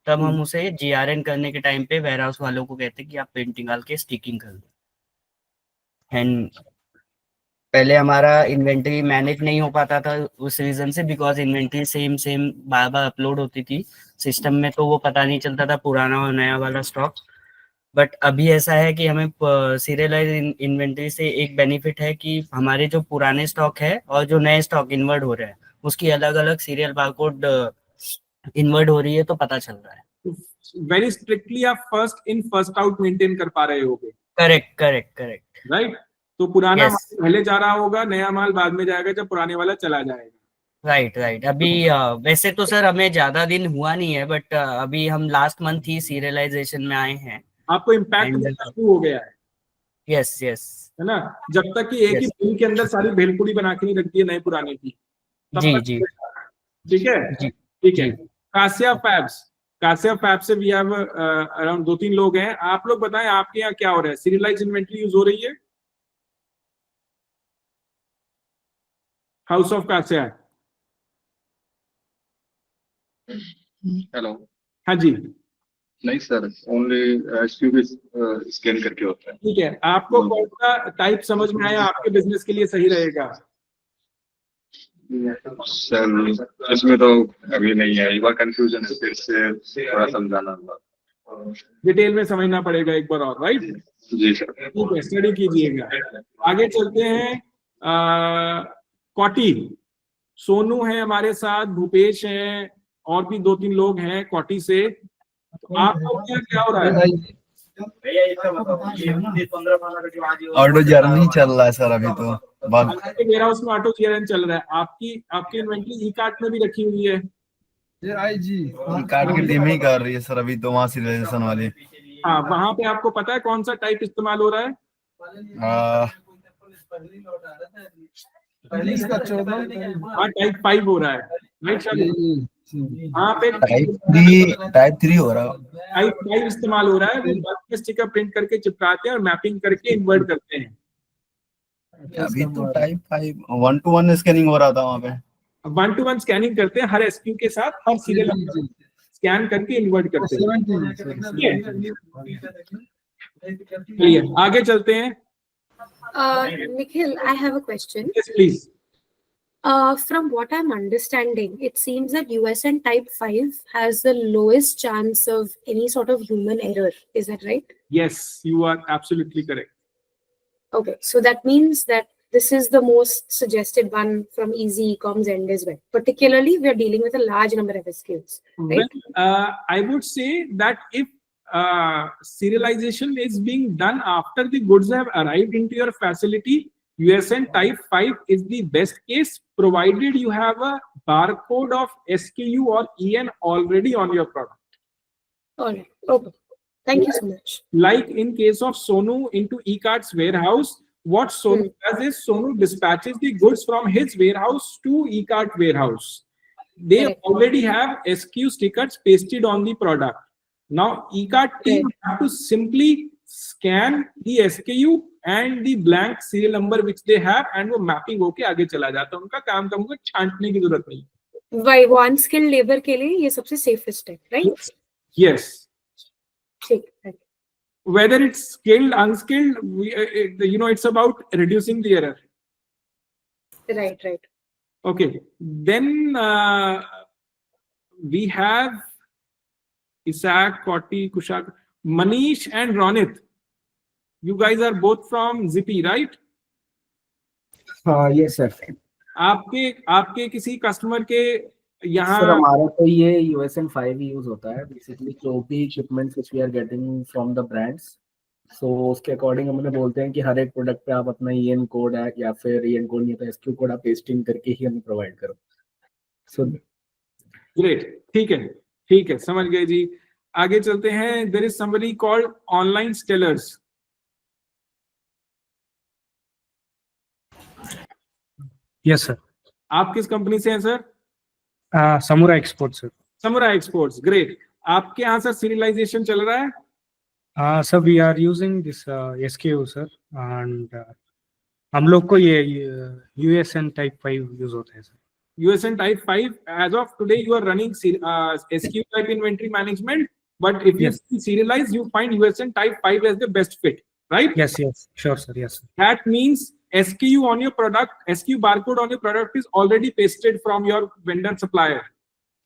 तब हम उसे जीआरएन करने के टाइम पे वेयर हाउस वालों को कहते हैं कि आप प्रिंटिंग डाल के स्टिकिंग कर दो। एंड पहले हमारा इन्वेंटरी मैनेज नहीं हो पाता था उस रीजन से, because inventory same bar bar upload होती थी सिस्टम में, तो वो पता नहीं चलता था पुराना और नया वाला स्टॉक। बट अभी ऐसा है कि हमें सीरियलाइज इन्वेंटरी से एक बेनिफिट है कि हमारे जो पुराने स्टॉक है और जो नए स्टॉक इन्वर्ट हो रहे हैं उसकी अलग अलग सीरियल बारकोड इन्वर्ट हो रही है, तो पता चल रहा है। वेरी स्ट्रिक्टली आप first in first out maintain कर पा रहे होगे। करेक्ट। राइट, तो पुराना Yes. माल पहले जा रहा होगा, नया माल बाद में जाएगा जब पुराने वाला चला जाएगा। राइट। अभी वैसे तो सर हमें ज्यादा दिन हुआ नहीं है, बट अभी हम लास्ट मंथ ही सीरियलाइजेशन में आए हैं। आपको इम्पैक्ट And- मिलना शुरू हो गया है, यस है ना? जब तक कि एक ही Yes. बिल के अंदर सारी भेलपुरी बना के नहीं रख दी है नए पुराने की, तब जी तक जी ठीक है। जी ठीक है। जी। कासिया फैब्स से वी हैव अराउंड 2-3 लोग हैं। आप लोग बताएं आपके यहाँ क्या हो रहा है? सीरियलाइज इन्वेंटरी यूज हो रही है? हाउस ऑफ कासिया। हेलो। हाँ जी, नहीं सर, ओनली एसक्यू स्कैन करके होता है। ठीक है। आपको कौन सा टाइप समझ में आया आपके बिजनेस के लिए सही रहेगा? सर इसमें तो अभी नहीं है, एक बार कंफ्यूजन है, फिर से थोड़ा समझाना होगा। डिटेल में समझना पड़ेगा एक बार और, राइट? जी सर। ठीक है, स्टडी कीजिएगा। आगे चलते हैं। कॉटी, सोनू है हमारे साथ, भूपेश है, और भी 2-3 लोग हैं कॉटी से। तो आप लोग क्या हो रहा है? ऑटो जर्नी चल रहा है सर अभी तो। आपके वेयर हाउस में ऑटो जीआरएन चल रहा है, आपकी इन्वेंटरी ई कार्ट में भी रखी हुई है। कार्ड की टीम ही कर रही है सर अभी तो, वहाँ सीरियलाइजेशन वाली। हाँ, वहां पे आपको पता है कौन सा टाइप इस्तेमाल हो रहा है? हाँ, टाइप 5 हो रहा है, राइट सर? वहाँ पे टाइप 3 हो रहा है। टाइप 5 इस्तेमाल हो रहा है। वो बल्क में स्टिकर प्रिंट करके चिपकाते हैं और मैपिंग करके इन्वर्ट करते हैं। अभी तो टाइप 5 1-to-1 स्कैनिंग हो रहा था वहाँ पे। 1-to-1 स्कैनिंग करते हैं, हर एसक्यू के साथ हर सीरियल स्कैन करके इन्वर्ट करते हैं। चलिए आगे चलते हैं। Nikhil, I have a question. Yes please. From what I'm understanding, it seems that USN Type 5 has the lowest chance of any sort of human error. Is that right? Yes, you are absolutely correct. Okay, so that means that this is the most suggested one from Easy Ecom's end as well. Particularly, we are dealing with a large number of SKUs, right? Well, I would say that if serialization is being done after the goods have arrived into your facility, USN Type 5 is the best case, provided you have a barcode of SKU or EN already on your product. All right. Okay. Thank you so much. Like in case of Sonu into eCart's warehouse, what Sonu does is Sonu dispatches the goods from his warehouse to eCart warehouse. They Correct. already have SKU stickers pasted on the product. Now eCart team have to simply scan the SKU and the blank serial number which they have, and वो mapping होके आगे चला जाता है. उनका काम उनको छांटने की जरूरत नहीं. Why one skilled labor के लिए ये सबसे safest है, right? Yes. ठीक है. Whether it's skilled, unskilled, it's about reducing the error. Right, right. Okay. Then we have Isaac, Koti, Kushak, Manish and Ronit. You guys are both from Zippy, right? Yes, sir. आपके किसी customer के यहाँ sir हमारा तो ये USN 5 use होता है basically जो भी shipments which we are getting from the brands so उसके अकॉर्डिंग हम उन्हें बोलते हैं कि हर एक प्रोडक्ट पे आप अपना EN कोड है या फिर EN कोड नहीं तो SKU कोड आप पेस्ट इन करके ही हमें प्रोवाइड करो. So great. ठीक है समझ गए जी. आगे चलते हैं. There is somebody called online stellars. Yes sir. आप किस कंपनी से हैं सर? Samura export sir. Samura exports. Great. आपके यहाँ सर सीरियलाइजेशन चल रहा है? Sir we are using this SKU sir and हम लोग को ये USN टाइप 5 यूज होता है sir. USN type 5, as of today you are running SKU type inventory management, but if you Yes. serialize you find USN type 5 as the best fit, right? Yes, sure sir. Yes. That means SKU on your product, SKU barcode on your product is already pasted from your vendor supplier.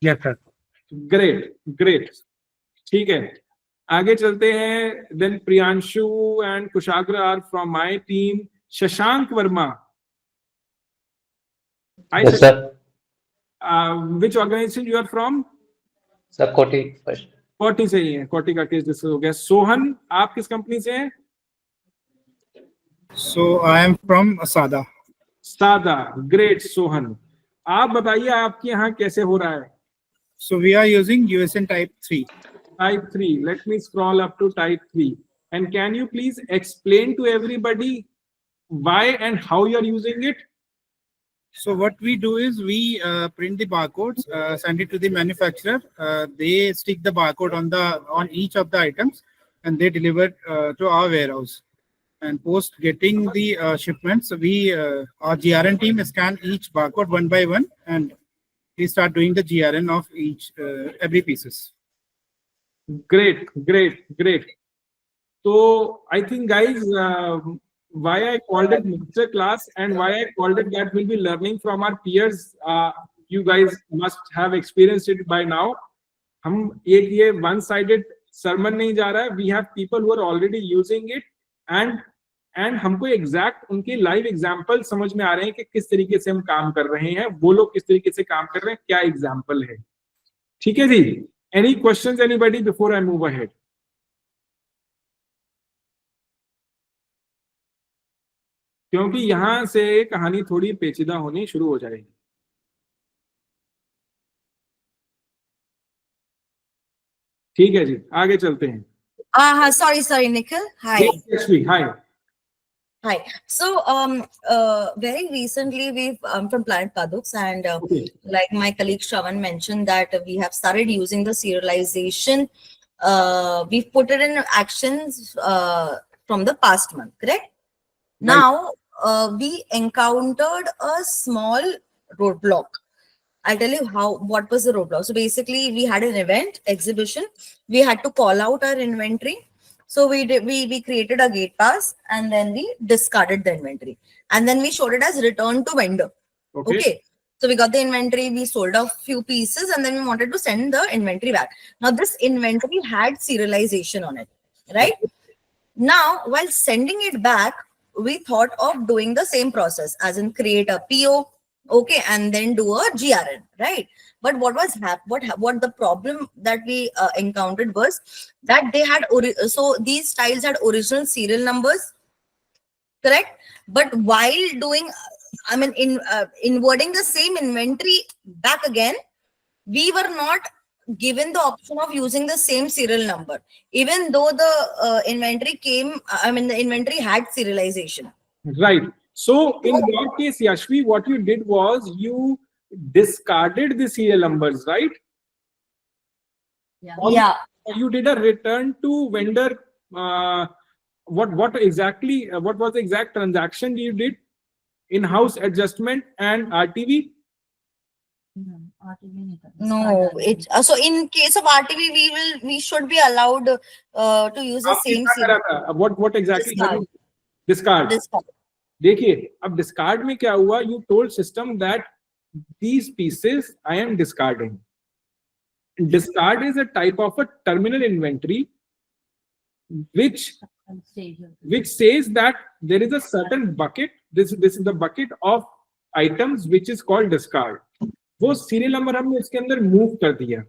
Yes sir. Great. ठीक है. आगे चलते हैं. Then Priyanshu and Kushagra are from my team. Shashank Verma. Hi, Yes, sir. Which organization you are from? Sir, Koti first. कोटी से ही है. कोटी का केस डिस्कस हो गया. सोहन, आप किस कंपनी से हैं? So I am from Sada. सादा. ग्रेट सोहन. आप बताइए आपके यहाँ कैसे हो रहा है? So we are using USN Type 3. Type 3. Let me scroll up to Type 3. And can you please explain to everybody why and how you are using it? So what we do is we print the barcodes, send it to the manufacturer. They stick the barcode on each of the items, and they deliver to our warehouse. And post getting the shipments, our GRN team scan each barcode one by one, and we start doing the GRN of every pieces. Great. So I think guys, why I called it master class and why I called it that we'll be learning from our peers. You guys must have experienced it by now. हम एक ये one sided sermon नहीं जा रहा है. We have people who are already using it and हमको exact उनके live example समझ में आ रहे हैं कि किस तरीके से हम काम कर रहे हैं, वो लोग किस तरीके से काम कर रहे हैं, क्या example है. ठीक है जी. Any questions anybody before I move ahead? क्योंकि यहां से कहानी थोड़ी पेचीदा होनी शुरू हो जाएगी. ठीक है जी, आगे चलते हैं. Sorry, Nikhil. Hi. Yes, hi. Hi. So, very recently we've from Planet Paddocks, and like my colleague Shravan mentioned that we have started using the serialization. We've put it in actions from the past month, correct? Right. Now, we encountered a small roadblock. I'll tell you what was the roadblock. So basically we had an event exhibition. We had to call out our inventory. So we created a gate pass and then we discarded the inventory. And then we showed it as return to vendor. Okay. So we got the inventory, we sold a few pieces and then we wanted to send the inventory back. Now this inventory had serialization on it, right? Now, while sending it back, we thought of doing the same process as in create a PO, okay, and then do a GRN, right? But what the problem that we encountered was that they had so these styles had original serial numbers, correct? But while doing, inverting the same inventory back again, we were not given the option of using the same serial number, even though the inventory the inventory had serialization. Right. So in your case, Yashvi, what you did was you discarded the serial numbers, right? Yeah. You did a return to vendor what exactly, what was the exact transaction you did? In-house adjustment and RTV? No, it's so in case of RTV, we should be allowed to use the आपने same क्या करा था? What exactly? Discard. Discard. discard. देखिए, अब discard में क्या हुआ? You told system that these pieces I am discarding. Discard is a type of a terminal inventory which says that there is a certain bucket. This is the bucket of items which is called discard. वो serial number हमने इसके अंदर move कर दिया.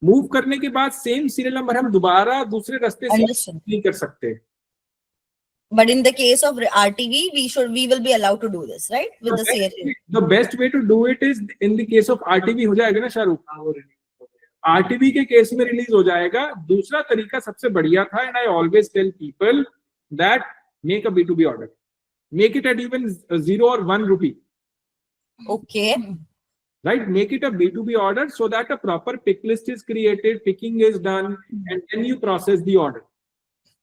Move करने के बाद same serial number हम दोबारा दूसरे रास्ते से नहीं कर सकते. But in the case of RTV, we will be allowed to do this, right? With the serial. The best way to do it is in the case of RTV हो जाएगा ना शाहरुख. RTV के केस में release हो जाएगा. दूसरा तरीका सबसे बढ़िया था, and I always tell people that make a B2B order. Make it at even 0 or 1 rupee. Okay. Right? Make it a B2B order so that a proper pick list is created, picking is done, and then you process the order.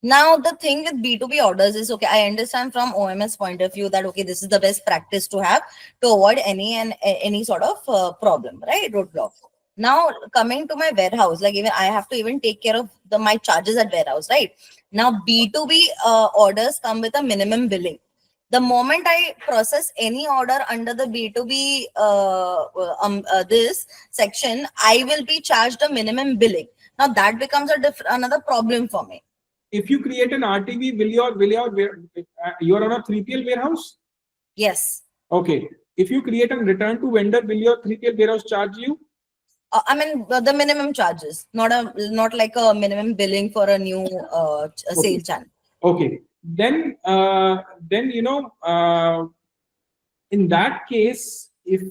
Now, the thing with B2B orders is, okay, I understand from OMS point of view that, okay, this is the best practice to have to avoid any sort of problem, right? Roadblock. Now, coming to my warehouse, like even I have to even take care of my charges at warehouse, right? Now, B2B orders come with a minimum billing. The moment I process any order under the B2B this section, I will be charged a minimum billing. Now, that becomes another problem for me. If you create an RTV, you are on a 3PL warehouse? Yes. Okay. If you create a return to vendor, will your 3PL warehouse charge you? I mean, the minimum charges, not like a minimum billing for a new sale channel. Okay. Then you know, in that case, if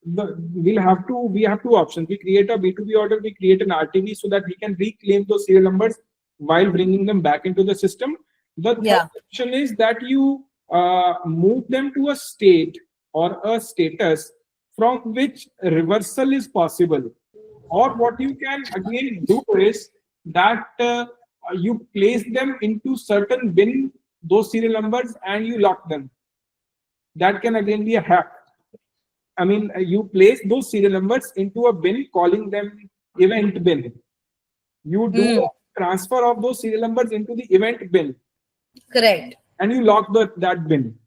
we have two options. We create a B2B order, we create an RTV so that we can reclaim those serial numbers while bringing them back into the system. The third option is that you move them to a state or a status from which reversal is possible. Or what you can again do is that you place them into certain bin, those serial numbers, and you lock them. That can again be a hack. I mean, you place those serial numbers into a bin, calling them event bin. You do a transfer of those serial numbers into the event bin. Correct. And you lock that bin.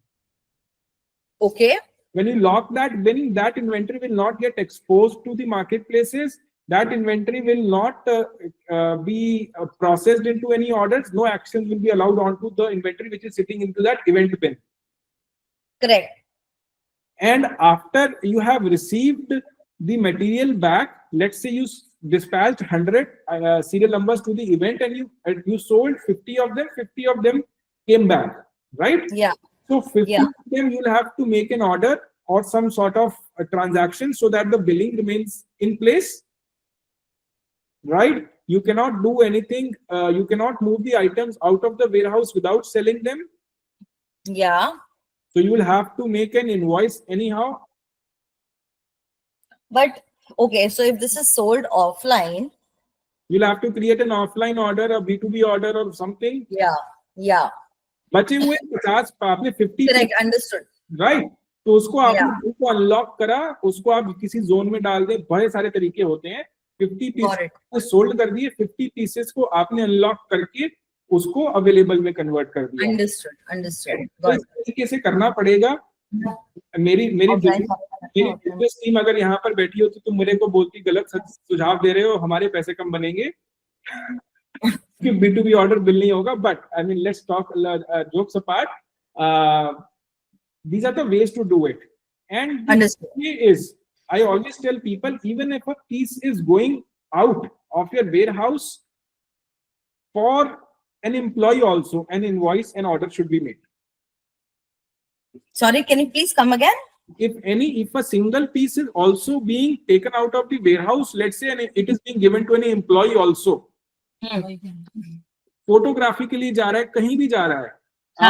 Okay. When you lock that bin, that inventory will not get exposed to the marketplaces. That inventory will not be processed into any orders. No actions will be allowed onto the inventory which is sitting into that event bin. Correct. And after you have received the material back, let's say you dispatched 100 serial numbers to the event and you sold 50 of them came back, right? Yeah. So 50 of them you'll have to make an order or some sort of a transaction so that the billing remains in place. Right? You cannot do anything. You cannot move the items out of the warehouse without selling them. Yeah. So you will have to make an invoice anyhow. But okay, so if this is sold offline, you'll have to create an offline order, a B2B order or something. Yeah. Yeah. बचे हुए 50 आपने 50. Correct. Understood. Right? तो उसको आपने उसको unlock करा, उसको आप किसी जोन में डाल दें. बड़े सारे तरीके होते हैं. 50 पीसेस को सोल्ड कर दिए, 50 पीसेस को आपने अनलॉक करके उसको अवेलेबल में कन्वर्ट कर दिया. अंडरस्टूड. तो इस तरीके से करना पड़ेगा. मेरी बिजनेस टीम अगर यहाँ पर बैठी होती तो मेरे को बोलती गलत सुझाव दे रहे हो, हमारे पैसे कम बनेंगे कि B2B ऑर्डर बिल नहीं होगा. But I mean let's talk jokes apart. These are the ways to do it. And the way is, I always tell people, even if a piece is going out of your warehouse, for an employee also, an invoice and order should be made. Sorry, can you please come again? If a single piece is also being taken out of the warehouse, let's say, and it is being given to any employee also, photography के लिए जा रहा है, कहीं भी जा रहा है,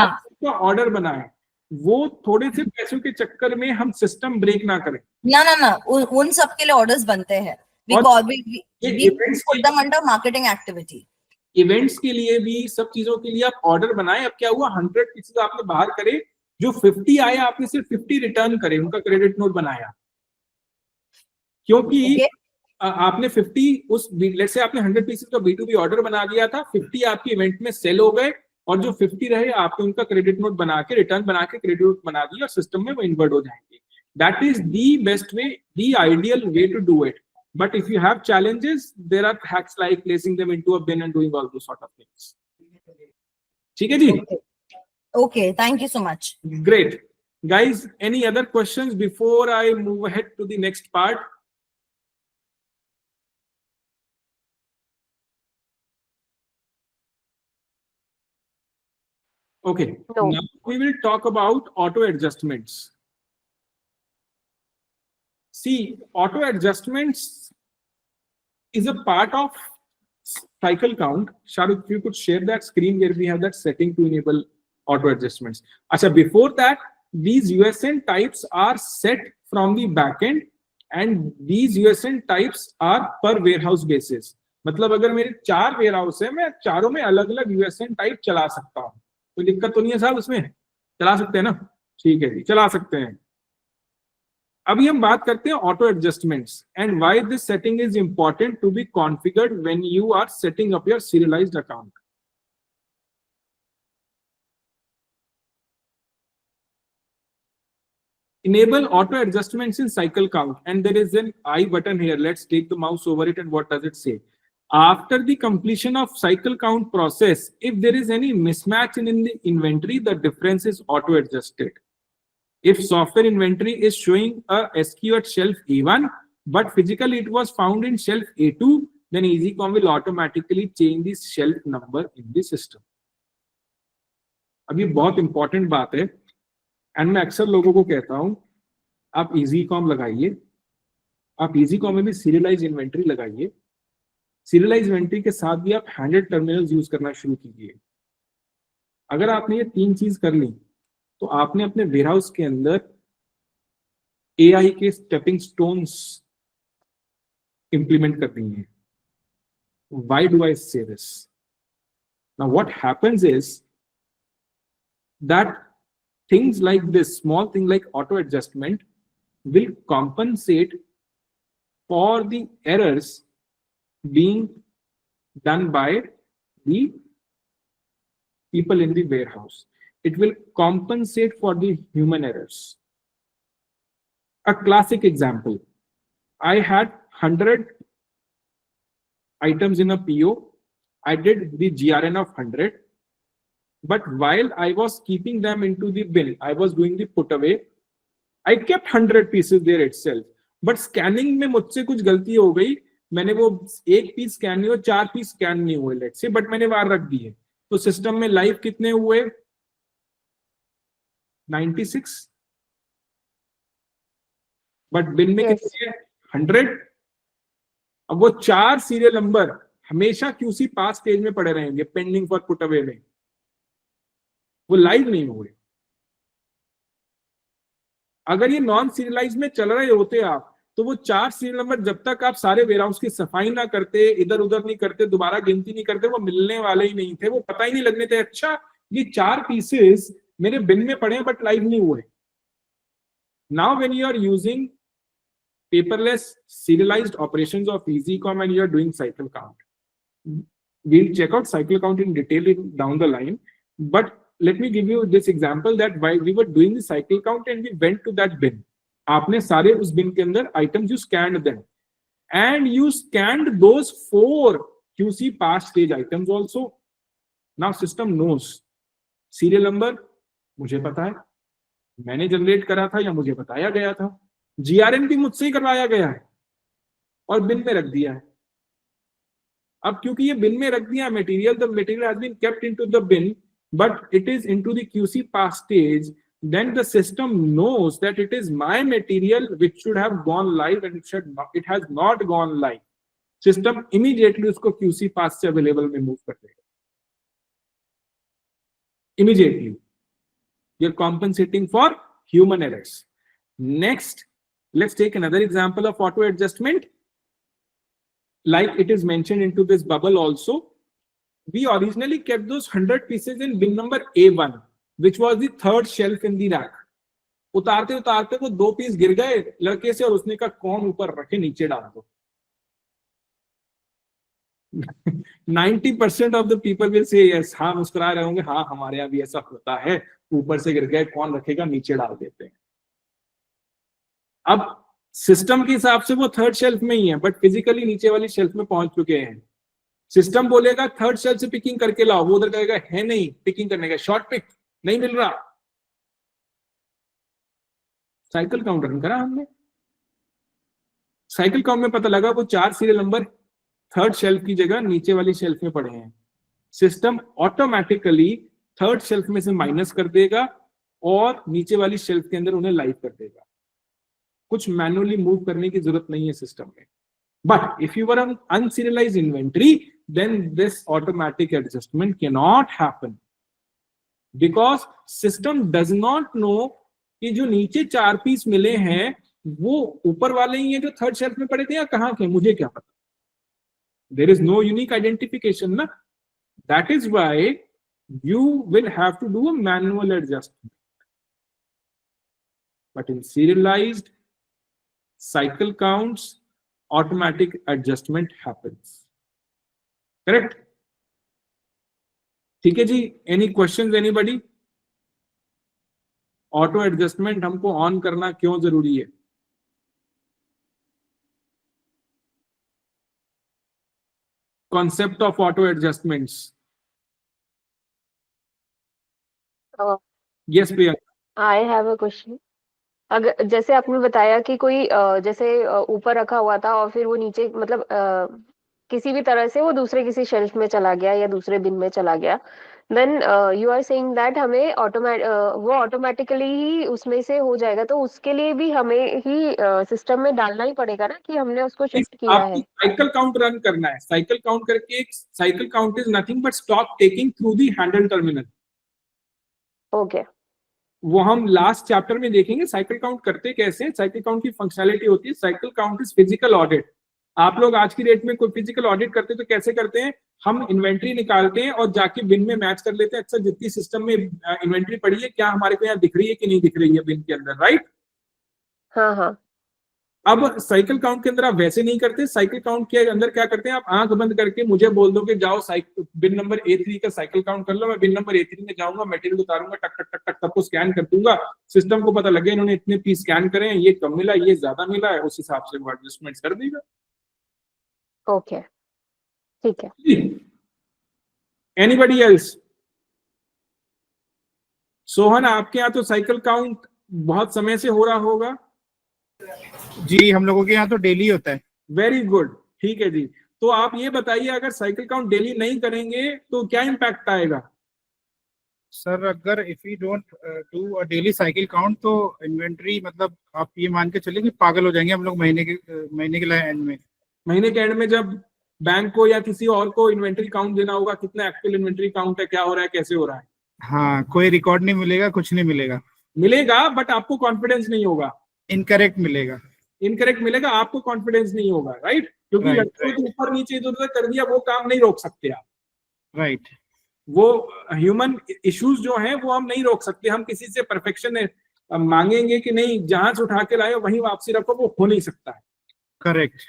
आपका ऑर्डर बना है, वो थोड़े से पैसों के चक्कर में हम सिस्टम ब्रेक ना करें. ना उन सब के लिए ऑर्डर्स बनते हैं. We put them under marketing activity. Events के लिए भी, सब चीजों के लिए आप ऑर्डर बनाए। अब क्या हुआ, 100 पीसेस आपने बाहर करे, जो 50 आए आपने सिर्फ 50 रिटर्न करे, उनका क्रेडिट नोट बनाया, क्योंकि आपने 50 उस, लेट्स से आपने 100 पीसेस का B2B ऑर्डर बना दिया था, 50 आपके इवेंट में सेल हो गए, और जो 50 रहे आपने उनका क्रेडिट नोट बना के, रिटर्न बना के क्रेडिट नोट बना दिया, और सिस्टम में वो इन्वर्ट हो जाएंगे। That is the best way, the ideal way to do it. But if you have challenges, there are hacks like placing them into a bin and doing all those sort of things. ठीक है जी? Okay, thank you so much. Great. Guys, any other questions before I move ahead to the next part? Okay. No. Now we will talk about auto adjustments. See, auto adjustments is a part of cycle count. Shahrukh, if you could share that screen where we have that setting to enable auto adjustments. Acha, before that, these USN types are set from the backend, and these USN types are per warehouse basis. मतलब अगर मेरे 4 warehouse है, मैं चारों में अलग अलग USN type चला सकता हूँ। कोई दिक्कत तो नहीं है साहब उसमें? चला सकते हैं ना? ठीक है जी, चला सकते हैं। अभी हम बात करते हैं auto adjustments and why this setting is important to be configured when you are setting up your serialized account. Enable auto adjustments in cycle count, and there is an I button here. Let's take the mouse over it, and what does it say? After the completion of cycle count process, if there is any mismatch in the inventory, the difference is auto adjusted. If software inventory is showing a SKU at shelf A1, but physically it was found in shelf A2, then EasyCom will automatically change the shelf number in the system. अब ये बहुत important बात है, and मैं अक्सर लोगों को कहता हूं, आप EasyCom लगाइए, आप EasyCom में भी सीरियलाइज इन्वेंट्री लगाइए। सीरियलाइज इन्वेंट्री के साथ भी आप हैंडेड टर्मिनल्स यूज करना शुरू कीजिए। अगर आपने ये 3 चीज कर ली, तो आपने अपने वेयरहाउस के अंदर AI के स्टेपिंग स्टोन्स इंप्लीमेंट कर देंगे। Why do I say this? Now what happens is that things like this, small thing like auto adjustment, will compensate for the errors being done by the people in the warehouse. It will compensate for the human errors. A classic example, I had 100 items in a PO. I did the GRN of 100. But while I was keeping them into the bin, I was doing the put away. I kept 100 pieces there itself. But scanning में मुझसे कुछ गलती हो गई, मैंने वो 1 piece scan नहीं हुआ, 4 पीस स्कैन नहीं हुए, लेट्स से, बट मैंने वहां रख दिए। तो सिस्टम में लाइव कितने हुए? 96। बट बिन में कितने? 100। अब वो 4 सीरियल नंबर हमेशा QC पास स्टेज में पड़े रहेंगे, पेंडिंग फॉर पुट अवे में, वो लाइव नहीं हुए। अगर ये नॉन सीरियलाइज में चल रहे होते आप, तो वो 4 सीरियल नंबर जब तक आप सारे वेयरहाउस की सफाई ना करते, इधर उधर नहीं करते, दोबारा गिनती नहीं करते, वो मिलने वाले ही नहीं थे, वो पता ही नहीं लगने थे। अच्छा, ये 4 पीसेस मेरे बिन में पड़े हैं बट लाइव नहीं हुए। Now when you are using paperless serialized operations of EasyCom and you are doing cycle count, we'll check out cycle count in detail down the line, but let me give you this example that while we were doing the cycle count and we went to that bin, आपने सारे उस bin के अंदर items, you scanned them and you scanned those 4 QC pass stage items also. Now system knows serial number मुझे पता है, मैंने generate करा था या मुझे बताया गया था, GRN भी मुझसे ही करवाया गया है और बिन में रख दिया है। अब क्योंकि ये बिन में रख दिया material, the material has been kept into the bin, but it is into the QC pass stage, then the system knows that it is my material which should have gone live and it has not gone live. System immediately उसको QC pass से available में move कर देगा। Immediately. You're compensating for human errors. Next, let's take another example of auto adjustment. Like it is mentioned into this bubble also. we originally kept those 100 pieces in bin number A1, which was the third shelf in the rack. उतारते उतारते वो 2 piece गिर गए लड़के से और उसने कहा कौन ऊपर रखे नीचे डाल दो. 90% of the people will say yes. हाँ मुस्कुरा रहे होंगे, हाँ हमारे यहाँ भी ऐसा होता है, ऊपर से गिर गए कौन रखेगा, नीचे डाल देते हैं. अब सिस्टम के हिसाब से वो थर्ड शेल्फ में ही है, बट फिजिकली नीचे वाली शेल्फ में पहुंच चुके हैं. सिस्टम बोलेगा थर्ड शेल्फ से पिकिंग करके लाओ, वो उधर कहेगा है नहीं पिकिंग करने का, शॉर्ट पिक नहीं मिल रहा. साइकिल काउंट रन करा हमने, साइकिल काउंट में पता लगा वो 4 सीरियल नंबर थर्ड शेल्फ की जगह नीचे वाली शेल्फ में पड़े हैं. सिस्टम ऑटोमेटिकली थर्ड शेल्फ में से माइनस कर देगा और नीचे वाली शेल्फ के अंदर उन्हें लाइव कर देगा. कुछ मैनुअली मूव करने की जरूरत नहीं है सिस्टम में. But if you were on unserialised inventory, then this automatic adjustment cannot happen because system does not know कि जो नीचे 4 पीस मिले हैं वो ऊपर वाले ही हैं जो थर्ड शेल्फ में पड़े थे या कहाँ के, मुझे क्या पता. There is no unique identification ना. That is why you will have to do a manual adjustment. But in serialized cycle counts, automatic adjustment happens. Correct? ठीक है जी. Any questions anybody? Auto adjustment हमको ऑन करना क्यों जरूरी है? Concept of auto adjustments. Yes Priya. I have a question. अगर जैसे आपने बताया कि कोई जैसे ऊपर रखा हुआ था और फिर वो नीचे मतलब किसी भी तरह से वो दूसरे किसी शेल्फ में चला गया या दूसरे बिन में चला गया, then you are saying that हमें वो ऑटोमेटिकली ही उसमें से हो जाएगा, तो उसके लिए भी हमें ही सिस्टम में डालना ही पड़ेगा ना कि हमने उसको शिफ्ट किया है. साइकिल काउंट रन करना है. साइकिल काउंट करके एक cycle count is nothing but stock taking through the handle terminal. Okay. वो हम लास्ट चैप्टर में देखेंगे साइकिल काउंट करते कैसे. साइकिल काउंट की फंक्शनैलिटी होती है cycle count is physical audit. आप लोग आज की डेट में कोई फिजिकल ऑडिट करते तो कैसे करते हैं? हम इन्वेंट्री निकालते हैं और जाके बिन में मैच कर लेते हैं. अच्छा जितनी सिस्टम में इन्वेंट्री पड़ी है क्या हमारे को यहाँ दिख रही है कि नहीं दिख रही है बिन के अंदर, राइट? हाँ हाँ. अब साइकिल काउंट के अंदर आप वैसे नहीं करते. साइकिल काउंट के अंदर क्या करते हैं, आप आंख बंद करके मुझे बोल दो कि जाओ बिन नंबर A3 का साइकिल काउंट कर लो. मैं बिन नंबर A3 में जाऊंगा, मटेरियल उतारूंगा, टक टक टक टक सबको स्कैन कर दूंगा. सिस्टम को पता लगे इन्होंने इतने पीस स्कैन करे हैं, ये कम मिला ये ज्यादा मिला है, उस हिसाब से वो एडजस्टमेंट कर देगा. ओके ठीक है. Anybody else? सोहन आपके यहाँ तो साइकिल काउंट बहुत समय से हो रहा होगा. जी हम लोगों के यहाँ तो डेली होता है. Very good. ठीक है जी. तो आप ये बताइए अगर साइकिल काउंट डेली नहीं करेंगे तो क्या इम्पैक्ट आएगा? सर अगर if you don't do a daily cycle count तो इन्वेंट्री मतलब आप ये मान के चलिए कि पागल हो जाएंगे हम लोग महीने के एंड में. महीने के एंड में जब बैंक को या किसी और को इन्वेंट्री काउंट देना होगा, कितना एक्चुअल इन्वेंट्री काउंट है, क्या हो रहा है, कैसे हो रहा है. हाँ कोई रिकॉर्ड नहीं मिलेगा, कुछ नहीं मिलेगा. मिलेगा बट आपको कॉन्फिडेंस नहीं होगा. इनकरेक्ट मिलेगा. इनकरेक्ट मिलेगा, आपको कॉन्फिडेंस नहीं होगा, राइट? क्योंकि लड़कों को ऊपर नीचे इधर उधर कर दिया, वो काम नहीं रोक सकते आप. राइट. वो ह्यूमन इश्यूज जो हैं वो हम नहीं रोक सकते. हम किसी से परफेक्शन मांगेंगे कि नहीं जहां से उठा के लाए वहीं वापसी रखो, वो हो नहीं सकता है. करेक्ट.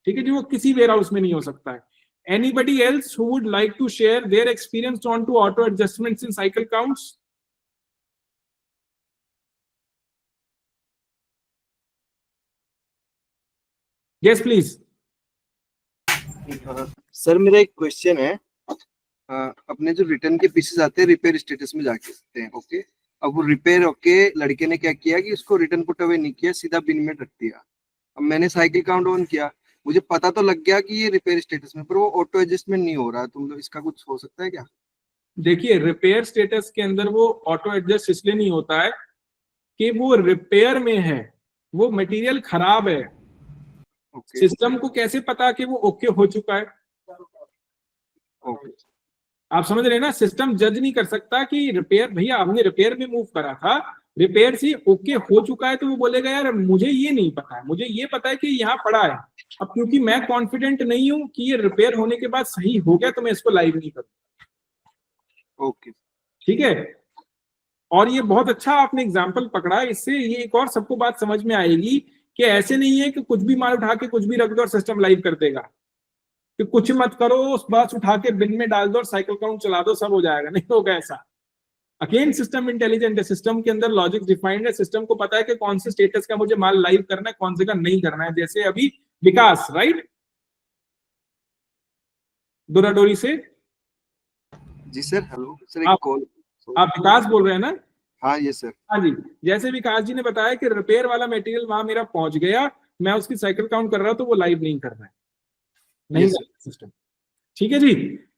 ठीक है जी. वो किसी वेयर हाउस में नहीं हो सकता है. Anybody else who would like to share their experience on to auto adjustments in cycle counts? Yes please. Sir मेरा एक क्वेश्चन है. अपने जो रिटर्न के पीसेस आते हैं रिपेयर स्टेटस में जाके सकते हैं. ओके. अब वो रिपेयर होके लड़के ने क्या किया कि उसको रिटर्न पुट अवे नहीं किया, सीधा बिन में रख दिया. अब मैंने साइकिल काउंट ऑन किया, मुझे पता तो लग गया कि ये रिपेयर स्टेटस में, पर वो ऑटो एडजस्टमेंट नहीं हो रहा. तो मतलब इसका कुछ हो सकता है क्या? देखिए रिपेयर स्टेटस के अंदर वो ऑटो एडजस्ट इसलिए नहीं होता है कि वो रिपेयर में है, वो मटेरियल खराब है. सिस्टम को कैसे पता कि वो ओके हो चुका है? आप समझ रहे हैं ना. सिस्टम जज नहीं कर सकता कि रिपेयर, भैया आपने रिपेयर में मूव करा था, रिपेयर से ओके हो चुका है, तो वो बोलेगा यार मुझे ये नहीं पता है, मुझे ये पता है कि यहाँ पड़ा है. अब क्योंकि मैं कॉन्फिडेंट नहीं हूं कि ये रिपेयर होने के बाद सही हो गया, तो मैं इसको लाइव नहीं करूंगा। ओके, ठीक है, और ये बहुत अच्छा आपने एग्जाम्पल पकड़ा, इससे ये एक और सबको बात समझ में आएगी कि ऐसे नहीं है कि कुछ भी माल उठा के कुछ भी रख दो और सिस्टम लाइव कर देगा, कि कुछ मत करो, उस बस उठा के बिन में डाल दो और साइकिल काउंट चला दो, सब हो जाएगा। नहीं होगा ऐसा। अगेन सिस्टम इंटेलिजेंट है, सिस्टम के अंदर लॉजिक डिफाइंड है, सिस्टम को पता है कि कौन से स्टेटस का मुझे माल लाइव करना है, कौन से का नहीं करना है। जैसे अभी विकास, राइट, डोराडोरी से जी सर, हेलो सर, एक आप- कॉल। आप विकास बोल रहे हैं ना? हाँ ये सर, हाँ जी, जैसे विकास जी ने बताया कि रिपेयर वाला मटेरियल वहां मेरा पहुंच गया, मैं उसकी साइकिल काउंट कर रहा हूं, तो वो लाइव नहीं कर रहा है, नहीं Yes, कर सिस्टम। ठीक है जी,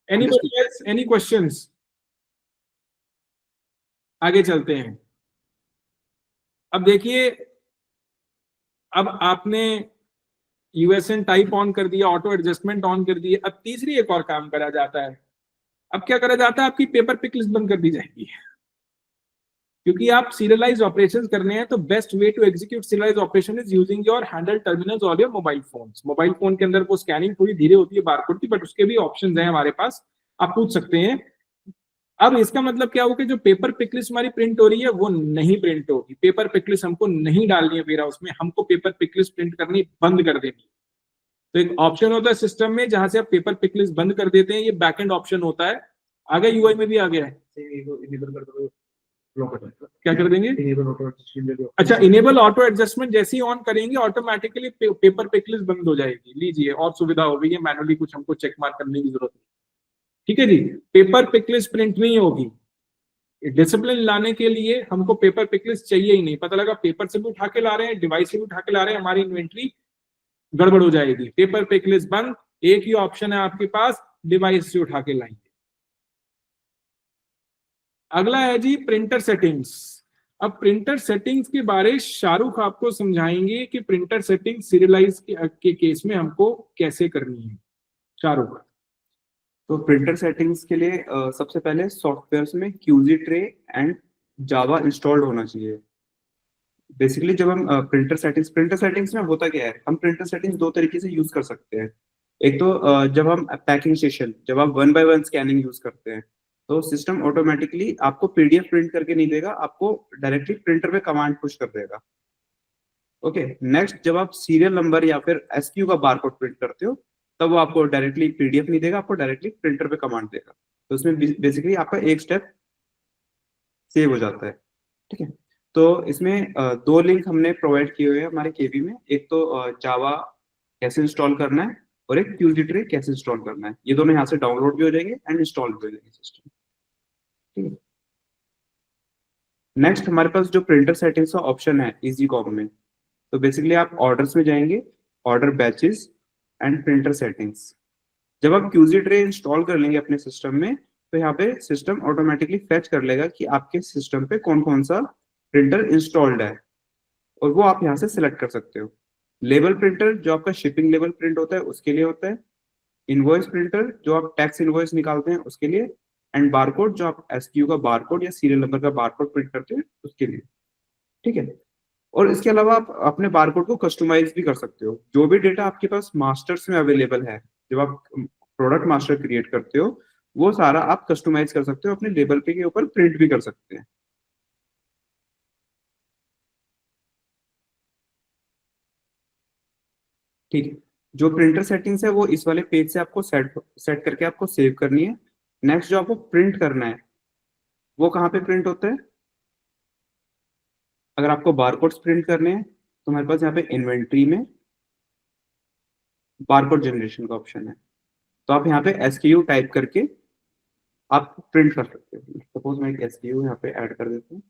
एनीबॉडी एल्स, एनी क्वेश्चंस? आगे चलते हैं। अब देखिए, अब आपने यूएसएन टाइप ऑन कर दिया, ऑटो एडजस्टमेंट ऑन कर दिया, अब तीसरी एक और काम करा जाता है। अब क्या करा जाता है, आपकी पेपर पिक लिस्ट बंद कर दी जाएगी, क्योंकि आप सीरियलाइज ऑपरेशंस करने हैं, तो best way to execute serialise operation is using your handle terminals और your mobile phones. Mobile phone के अंदर वो स्कैनिंग थोड़ी धीरे होती है बारकोड की, बट उसके भी ऑप्शंस हैं हमारे पास, आप पूछ सकते हैं। अब इसका मतलब क्या होगा कि जो पेपर पिकलिस्ट हमारी प्रिंट हो रही है वो नहीं प्रिंट होगी। पेपर पिकलिस्ट हमको नहीं डालनी है वेयर हाउस में, हमको पेपर पिकलिस्ट प्रिंट करनी बंद कर देनी है। तो एक ऑप्शन होता है सिस्टम में जहां से आप पेपर पिकलिस्ट बंद कर देते हैं, ये बैकएंड ऑप्शन होता है। आगे यूआई में भी आ गया है, क्या कर देंगे? अच्छा, इनेबल ऑटो एडजस्टमेंट जैसे ही ऑन करेंगे ऑटोमेटिकली पेपर पिकलिस्ट बंद हो जाएगी। लीजिए, और सुविधा हो गई है, मैनुअली कुछ हमको चेक मार्क करने की जरूरत नहीं। ठीक है जी, पेपर पिकलिस्ट प्रिंट नहीं होगी। डिसिप्लिन लाने के लिए हमको पेपर पिकलिस्ट चाहिए ही नहीं। पता लगा पेपर से भी उठा के ला रहे हैं, डिवाइस से भी उठा के ला रहे हैं, हमारी इन्वेंट्री गड़बड़ हो जाएगी। पेपर पिकलिस्ट बंद, एक ही ऑप्शन है आपके पास, डिवाइस से उठा के लाएंगे। अगला है जी प्रिंटर सेटिंग्स। अब प्रिंटर सेटिंग्स के बारे शाहरुख आपको समझाएंगे कि प्रिंटर सेटिंग सीरियलाइज के केस में हमको कैसे करनी है। शाहरुख। तो प्रिंटर सेटिंग्स के लिए सबसे पहले सॉफ्टवेयर्स में QZ tray and Java installed होना चाहिए। बेसिकली जब हम प्रिंटर सेटिंग्स में होता क्या है, हम प्रिंटर सेटिंग्स दो तरीके से यूज कर सकते हैं। एक तो जब हम पैकिंग सेशन, जब आप 1 by 1 स्कैनिंग यूज करते हैं, तो सिस्टम ऑटोमेटिकली आपको PDF प्रिंट करके नहीं देगा, आपको डायरेक्टली प्रिंटर पे कमांड पुश कर देगा। ओके, नेक्स्ट जब आप सीरियल नंबर या फिर SKU का बारकोड प्रिंट करते हो, तब वो आपको डायरेक्टली PDF नहीं देगा, आपको डायरेक्टली प्रिंटर पे कमांड देगा। तो उसमें बेसिकली आपका एक स्टेप सेव हो जाता है। ठीक है, तो इसमें दो लिंक हमने प्रोवाइड किए हुए हैं हमारे KB में। एक तो जावा कैसे इंस्टॉल करना है और एक QZ ट्रे कैसे इंस्टॉल करना है। ये दोनों यहाँ से डाउनलोड भी हो जाएंगे एंड इंस्टॉल भी हो जाएंगे सिस्टम। ठीक है, नेक्स्ट हमारे पास जो प्रिंटर सेटिंग्स का ऑप्शन है EasyCom में, तो बेसिकली आप ऑर्डर्स में जाएंगे, order batches and printer settings. जब आप QZ ट्रे इंस्टॉल कर लेंगे अपने सिस्टम में, तो यहाँ पे सिस्टम ऑटोमेटिकली फेच कर लेगा कि आपके सिस्टम पे कौन कौन सा प्रिंटर इंस्टॉल्ड है, और वो आप यहाँ से सिलेक्ट कर सकते हो। लेबल प्रिंटर जो आपका शिपिंग लेवल प्रिंट होता है उसके लिए होता है, इनवॉइस प्रिंटर जो आप टैक्स इनवॉइस निकालते हैं उसके लिए, एंड बारकोड जो आप SKU का बारकोड या सीरियल नंबर का बारकोड प्रिंट करते हैं उसके लिए। ठीक है, और इसके अलावा आप अपने बारकोड को कस्टमाइज भी कर सकते हो। जो भी डेटा आपके पास मास्टर्स में अवेलेबल है, जब आप प्रोडक्ट मास्टर क्रिएट करते हो, वो सारा आप कस्टमाइज कर सकते हो, अपने लेबल के ऊपर प्रिंट भी कर सकते हैं। ठीक है, जो प्रिंटर सेटिंग्स है वो इस वाले पेज से आपको सेट करके आपको सेव करनी है। नेक्स्ट जो आपको प्रिंट करना है वो कहाँ पे प्रिंट होता है? अगर आपको बारकोड्स प्रिंट करने हैं तो हमारे पास यहाँ पे इन्वेंट्री में बारकोड जनरेशन का ऑप्शन है, तो आप यहाँ पे SKU टाइप करके आप प्रिंट कर सकते हो। सपोज मैं एक SKU यहाँ पे ऐड कर देता हूँ।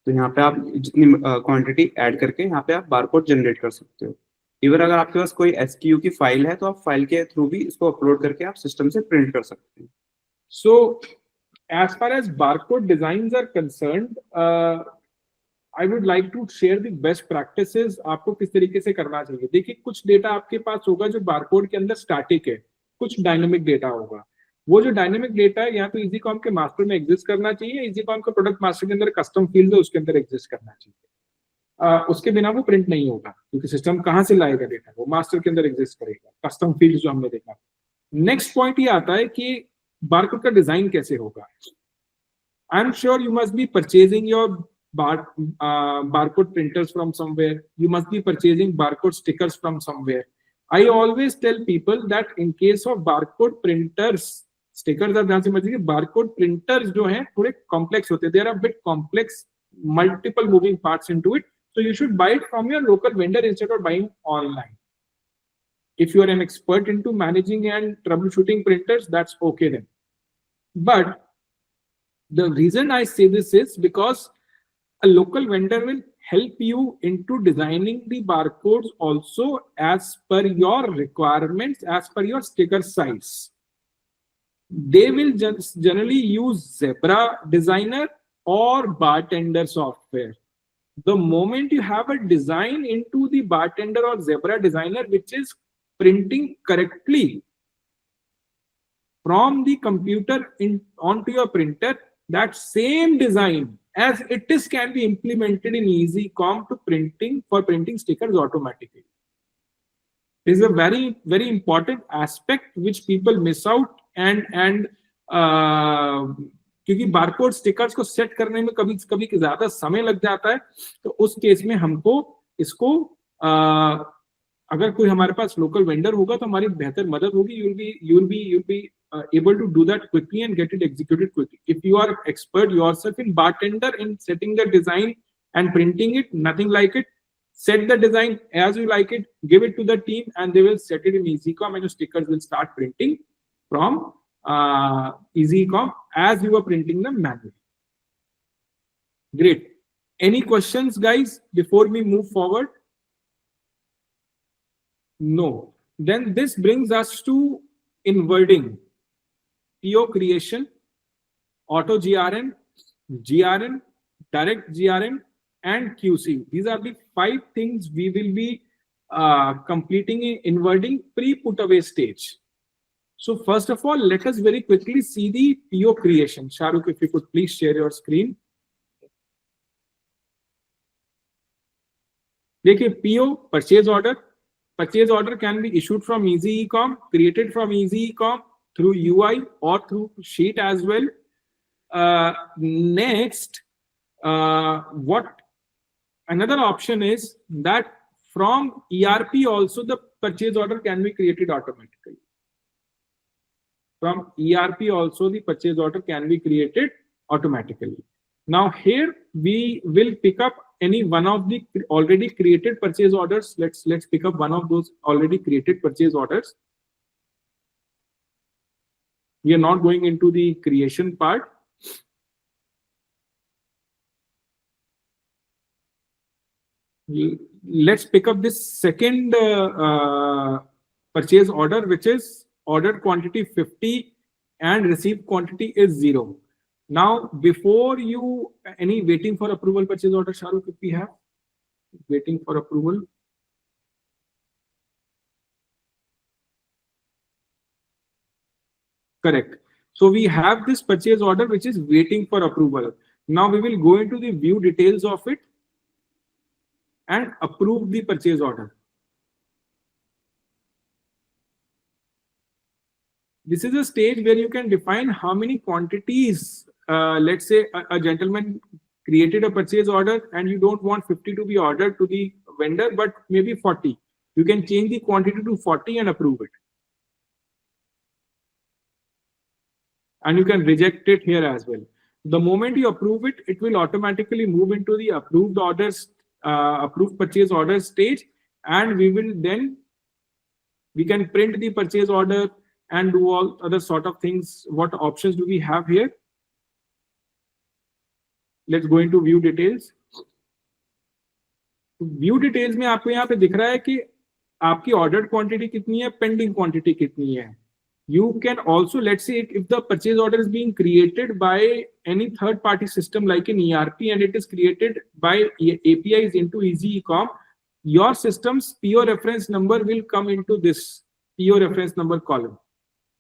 तो यहाँ पे आप जितनी क्वांटिटी ऐड करके यहाँ पे आप बारकोड जनरेट कर सकते हो। इवन अगर आपके पास कोई SKU की फाइल है तो आप फाइल के थ्रू भी इसको अपलोड करके आप सिस्टम से प्रिंट कर सकते हैं। So, as far as barcode designs are concerned, I would like to share the best practices आपको किस तरीके से करना चाहिए। देखिए, कुछ डेटा आपके पास होगा जो बारकोड के अंदर स्टैटिक है, कुछ डायनामिक डेटा होगा। वो जो डायनेमिक डेटा है या तो EasyCom के मास्टर में एग्जिस्ट करना चाहिए, EasyCom के प्रोडक्ट मास्टर के अंदर कस्टम फील्ड है उसके अंदर एग्जिस्ट करना चाहिए। उसके बिना वो प्रिंट नहीं होगा, क्योंकि सिस्टम कहाँ से लाएगा डेटा, वो मास्टर के अंदर एग्जिस्ट करेगा, कस्टम फील्ड जो हमने देखा। नेक्स्ट पॉइंट ये आता है कि बारकोड का डिजाइन कैसे होगा। I am sure you must be purchasing your barcode printers from somewhere. You must be purchasing barcode stickers from somewhere. I always tell people that in case of barcode printers, stickers आप ध्यान से समझिए, barcode printers जो हैं थोड़े complex होते हैं. They are a bit complex, multiple moving parts into it. So you should buy it from your local vendor instead of buying online. If you are an expert into managing and troubleshooting printers, that's okay then. But the reason I say this is because a local vendor will help you into designing the barcodes also as per your requirements, as per your sticker size. They will generally use Zebra Designer or Bartender software. The moment you have a design into the Bartender or Zebra Designer which is printing correctly from the computer onto your printer, that same design as it is can be implemented in EasyCom to printing stickers automatically. This is a very, very important aspect which people miss out and क्योंकि barcode stickers को set करने में कभी कभी ज्यादा समय लग जाता है, तो उस केस में हमको इसको अगर कोई हमारे पास लोकल वेंडर होगा तो हमारी बेहतर मदद होगी. You'll be able to do that quickly and get it executed quickly. If you are expert yourself in Bartender in setting the design and printing it, nothing like it. Set the design as you like it, give it to the team, and they will set it in EasyCom, and your stickers will start printing from EasyCom as you were printing them manually. Great. Any questions, guys, before we move forward? No. Then this brings us to inwarding, PO creation, auto GRN, GRN, direct GRN, and QC. These are the 5 things we will be completing in inwarding pre-put away stage. So first of all, let us very quickly see the PO creation. Shahrukh, if you could please share your screen. देखिए, PO, purchase order. Purchase order can be issued from EasyCom, created from EasyCom through UI or through sheet as well. Next, what another option is that from ERP also the purchase order can be created automatically. From ERP also the purchase order can be created automatically. Now here we will pick up any one of the already created purchase orders. Let's pick up one of those already created purchase orders. We are not going into the creation part. Let's pick up this second purchase order, which is ordered quantity 50 and received quantity is 0. Now, before you, any waiting for approval purchase order, Shahrukh, if we have waiting for approval. Correct. So we have this purchase order which is waiting for approval. Now we will go into the view details of it and approve the purchase order. This is a stage where you can define how many quantities. Let's say a gentleman created a purchase order and you don't want 50 to be ordered to the vendor, but maybe 40. You can change the quantity to 40 and approve it. And you can reject it here as well. The moment you approve it, it will automatically move into the approved orders, approved purchase order stage, and we can print the purchase order and do all other sort of things. What options do we have here? Let's go into view details. View details में आपको यहाँ पे दिख रहा है कि आपकी ordered quantity कितनी है, pending quantity कितनी है. You can also, let's say, if the purchase order is being created by any third-party system like an ERP and it is created by APIs into EasyCom, your system's PO reference number will come into this PO reference number column,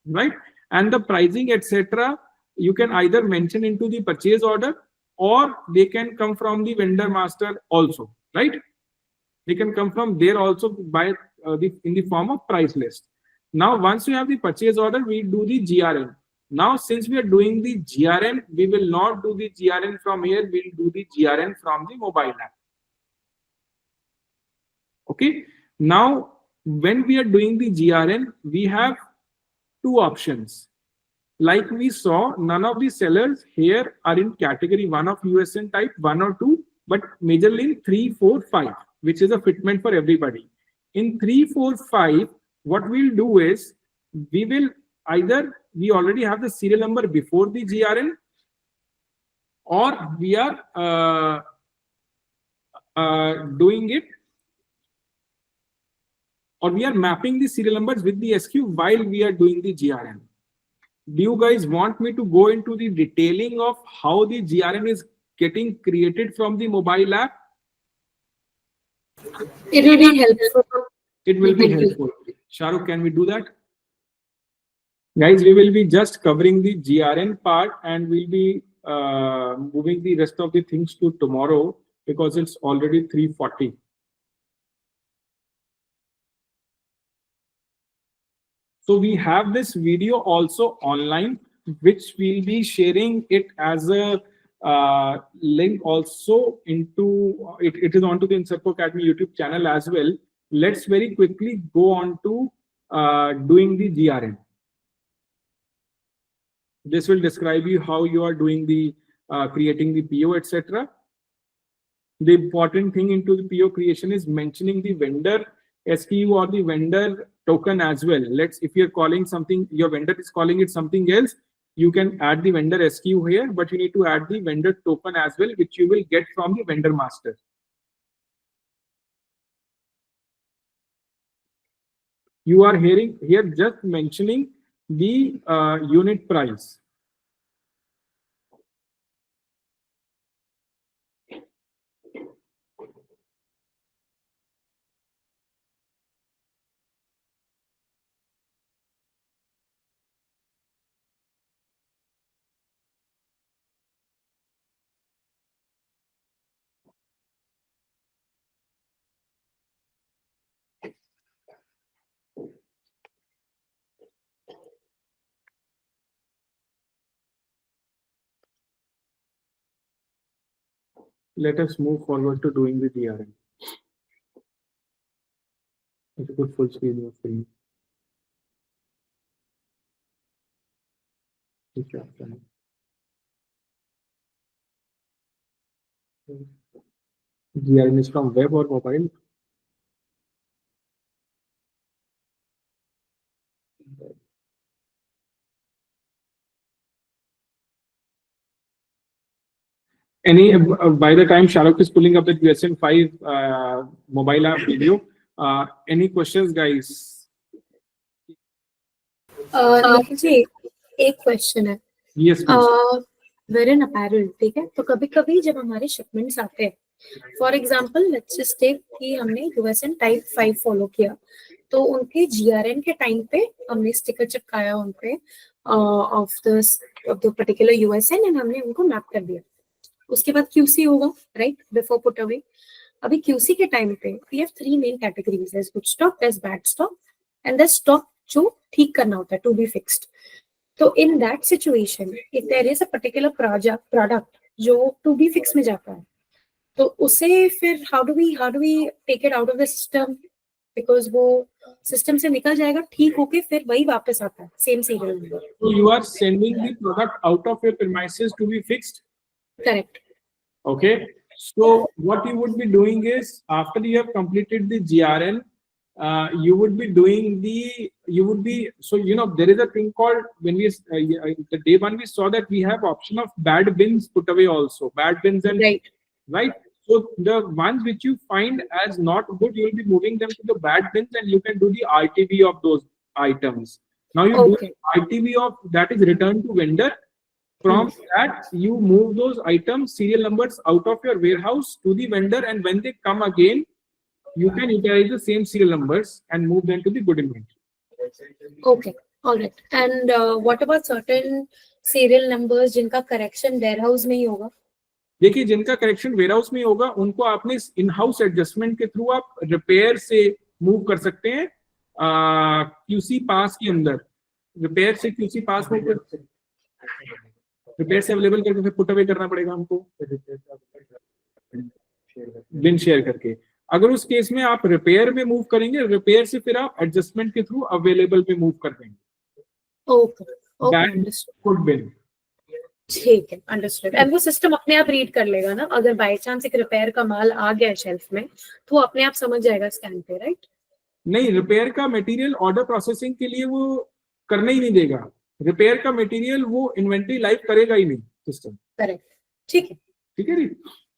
right? and the pricing, etc., you can either mention into the purchase order, or they can come from the vendor master also, right? They can come from there also by in the form of price list. Now, once you have the purchase order, we do the GRN. Now, since we are doing the GRN, we will not do the GRN from here. We'll do the GRN from the mobile app. Okay. Now, when we are doing the GRN, we have two options. Like we saw, none of the sellers here are in category 1 of USN type 1 or 2, but majorly in 3, 4, 5, which is a fitment for everybody. In 3, 4, 5, what we'll do is, we will either, we already have the serial number before the GRN, or we are doing it, or we are mapping the serial numbers with the SKU while we are doing the GRN. Do you guys want me to go into the detailing of how the GRN is getting created from the mobile app? It will be helpful. It will be helpful. Shahrukh, can we do that? Guys, we will be just covering the GRN part, and we'll be moving the rest of the things to tomorrow because it's already 3:40. So we have this video also online, which we'll be sharing it as a link also into it. It is onto the Inserpo Academy YouTube channel as well. Let's very quickly go on to doing the GRN. This will describe you how you are doing the creating the PO, etc. The important thing into the PO creation is mentioning the vendor SKU or the vendor token as well. If you're calling something, your vendor is calling it something else, you can add the vendor SKU here, but you need to add the vendor token as well, which you will get from the vendor master. You are hearing here just mentioning the unit price. Let us move forward to doing the GRN. It's a good full screen your screen. GRN is from web or mobile? By the time Shahrukh is pulling up the USN 5 mobile app video, any questions, guys? Nikhil ji, एक question है. Yes, please. We're in apparel, ठीक है? तो कभी-कभी जब हमारे shipments आते हैं, for example let's just take कि हमने USN टाइप 5 फॉलो किया, तो उनके GRN के टाइम पे हमने स्टिकर चिपकाया उन पे of the particular USN and हमने उनको मैप कर दिया. उसके बाद QC होगा, राइट, बिफोर पुट अवे. अभी QC के टाइम पे we have 3 main categories, there is good stock, there is bad stock and there stock जो ठीक करना होता है, टू बी फिक्स्ड. तो in that situation if there is a particular product जो टू बी फिक्स में जाता है, तो उसे फिर how do we take it out of the system, because वो सिस्टम से निकल जाएगा, ठीक होके फिर वही वापस आता है same serial number. So you are sending the product out of your premises to be fixed? Correct. Okay. So what you would be doing is, after you have completed the GRN, you would be doing so you know there is a thing called, when we the day one we saw that we have option of bad bins put away also, bad bins and right. So the ones which you find as not good, you will be moving them to the bad bins, and you can do the RTV of those items. Now you do RTV of that is returned to vendor. From that, you move those items, serial numbers out of your warehouse to the vendor, and when they come again, you can utilize the same serial numbers and move them to the good inventory. Okay. All right. And what about certain serial numbers जिनका correction warehouse में ही होगा? देखिए, जिनका correction warehouse में होगा उनको आपने in house adjustment के थ्रू आप रिपेयर से मूव कर सकते हैं क्यूसी पास के अंदर। रिपेयर से क्यूसी पास में रिपेयर से अवेलेबल करके फिर पुट अवे करना पड़ेगा हमको बिन शेयर करके। अगर उस केस में आप रिपेयर में मूव करेंगे, रिपेयर से फिर आप एडजस्टमेंट के थ्रू अवेलेबल पे मूव कर देंगे। Okay. Okay. That Understood. could bin. ठीक है, अंडरस्टूड। एंड वो सिस्टम अपने आप रीड कर लेगा ना, अगर बाय चांस एक रिपेयर का माल आ गया शेल्फ में तो वो अपने आप समझ जाएगा स्कैन पे, राइट? नहीं, रिपेयर का मटेरियल ऑर्डर प्रोसेसिंग के लिए वो करने ही नहीं देगा। रिपेयर का मटेरियल वो इन्वेंटरी लाइव करेगा ही नहीं सिस्टम। करेक्ट, ठीक है। ठीक है जी।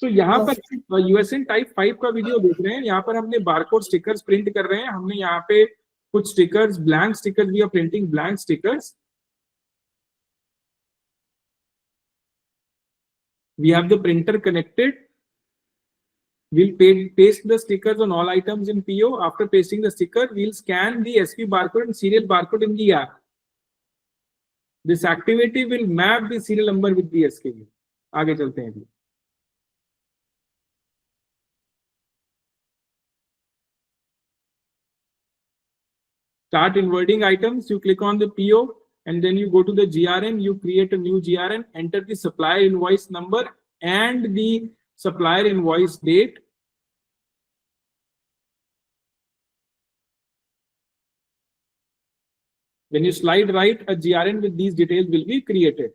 तो यहाँ पर यूएसएन टाइप 5 का वीडियो देख रहे हैं। यहाँ पर हमने बारकोड स्टिकर्स प्रिंट कर रहे हैं। हमने यहाँ पे कुछ stickers, blank stickers, we are printing blank stickers. We have the printer connected. We'll paste the stickers on all items in PO. After pasting the sticker, we'll scan the SQ barcode and serial barcode in the app. This activity will map the serial number with the SKU. आगे चलते हैं। Start inverting items. You click on the PO. And then you go to the GRN, you create a new GRN, enter the supplier invoice number and the supplier invoice date. When you slide right, a GRN with these details will be created.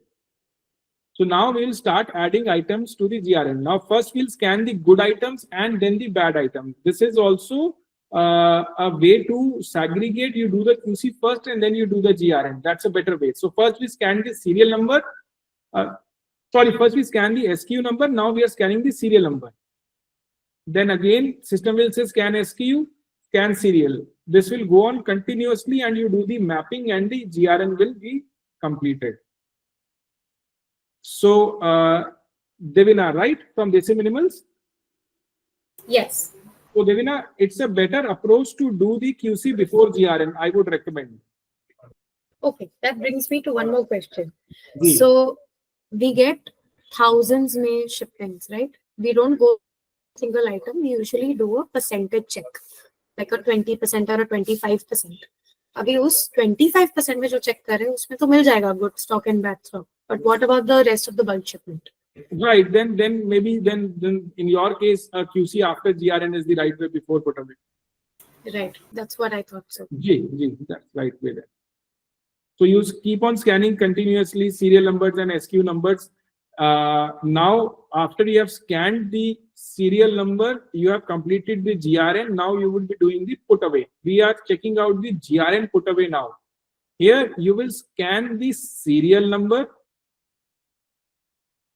So now we will start adding items to the GRN. Now first we'll scan the good items and then the bad items. This is also a way to segregate. You do the QC first and then you do the GRN. That's a better way. So first we scan the serial number. First we scan the SKU number. Now we are scanning the serial number. Then again, system will say scan SKU, scan serial. This will go on continuously and you do the mapping and the GRN will be completed. So, Devina, right, from Desi Minimals? Yes. So Devina, it's a better approach to do the QC before GRN. I would recommend. Okay, that brings me to one more question. Ji. So we get thousands में shipments, right? We don't go single item. We usually do a percentage check, like a 20% or a 25%. अभी उस 25% में जो check कर रहे हैं उसमें तो मिल जाएगा good stock and bad stock. But what about the rest of the bulk shipment? Right, then maybe then in your case, QC after GRN is the right way before put away. Right, that's what I thought so. Ji, that's right way there. So you keep on scanning continuously serial numbers and SKU numbers. Now, after you have scanned the serial number, you have completed the GRN. Now you will be doing the put away. We are checking out the GRN put away now. Here you will scan the serial number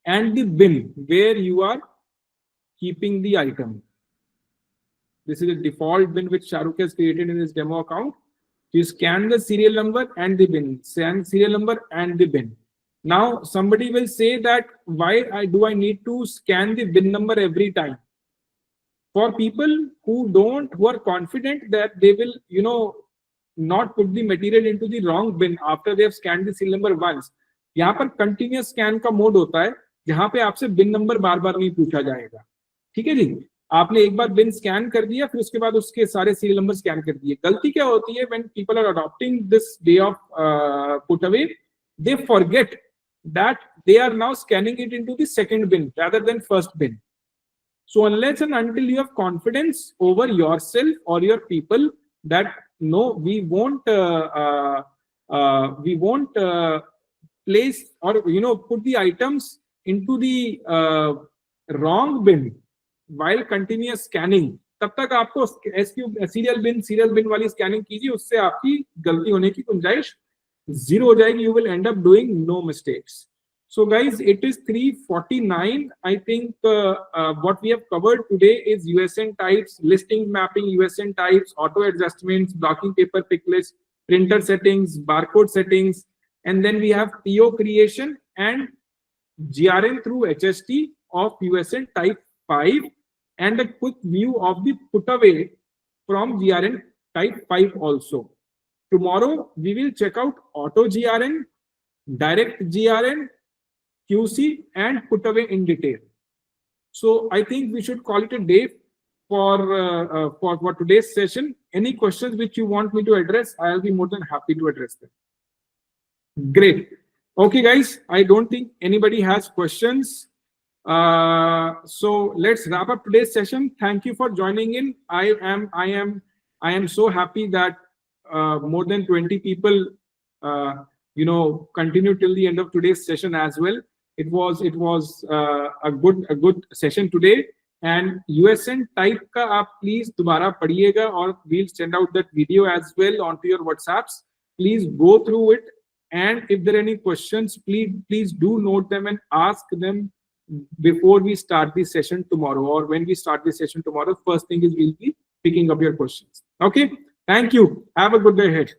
and the bin where you are keeping the item. This is a default bin which Shahrukh has created in his demo account. You scan the serial number and the bin, scan serial number and the bin. Now somebody will say that why do I need to scan the bin number every time? For people who are confident that they will, not put the material into the wrong bin after they have scanned the serial number once. यहाँ पर continuous scan का mode होता है जहां पे आपसे बिन number बार बार नहीं पूछा जाएगा। ठीक है जी, आपने एक बार बिन स्कैन कर दिया, फिर उसके बाद उसके सारे सीरियल नंबर स्कैन कर दिए। गलती क्या होती है, when people are adopting this way of put away, they forget that they are now scanning it into the second bin rather than first bin. So unless and until you have confidence over yourself or your people that no, we won't place or put the items into the wrong bin while continuous scanning, तब तक आपको serial बिन वाली scanning कीजिए, उससे आपकी गलती होने की गुंजाइश जीरो हो जाएगी. You will end up doing no mistakes. So guys, it is 3:49. I think what we have covered today is USN types, listing mapping, USN types, auto adjustments, blocking paper pick list, printer settings, barcode settings, and then we have PO creation and GRN through HST of USN type 5, and a quick view of the put away from GRN type 5 also. tomorrow we will check out auto GRN, direct GRN, QC, and put away in detail. So I think we should call it a day for today's session. Any questions which you want me to address, I'll be more than happy to address them. Great. Okay, guys, I don't think anybody has questions. So let's wrap up today's session. Thank you for joining in. I am so happy that more than 20 people continue till the end of today's session as well. It was a good session today. And USN type का आप please दोबारा पढ़िएगा और we'll send out that video as well onto your WhatsApps. Please go through it, and if there are any questions, please do note them and ask them before we start the session tomorrow, or when we start the session tomorrow. First thing is we'll be picking up your questions. Okay, thank you. Have a good day ahead.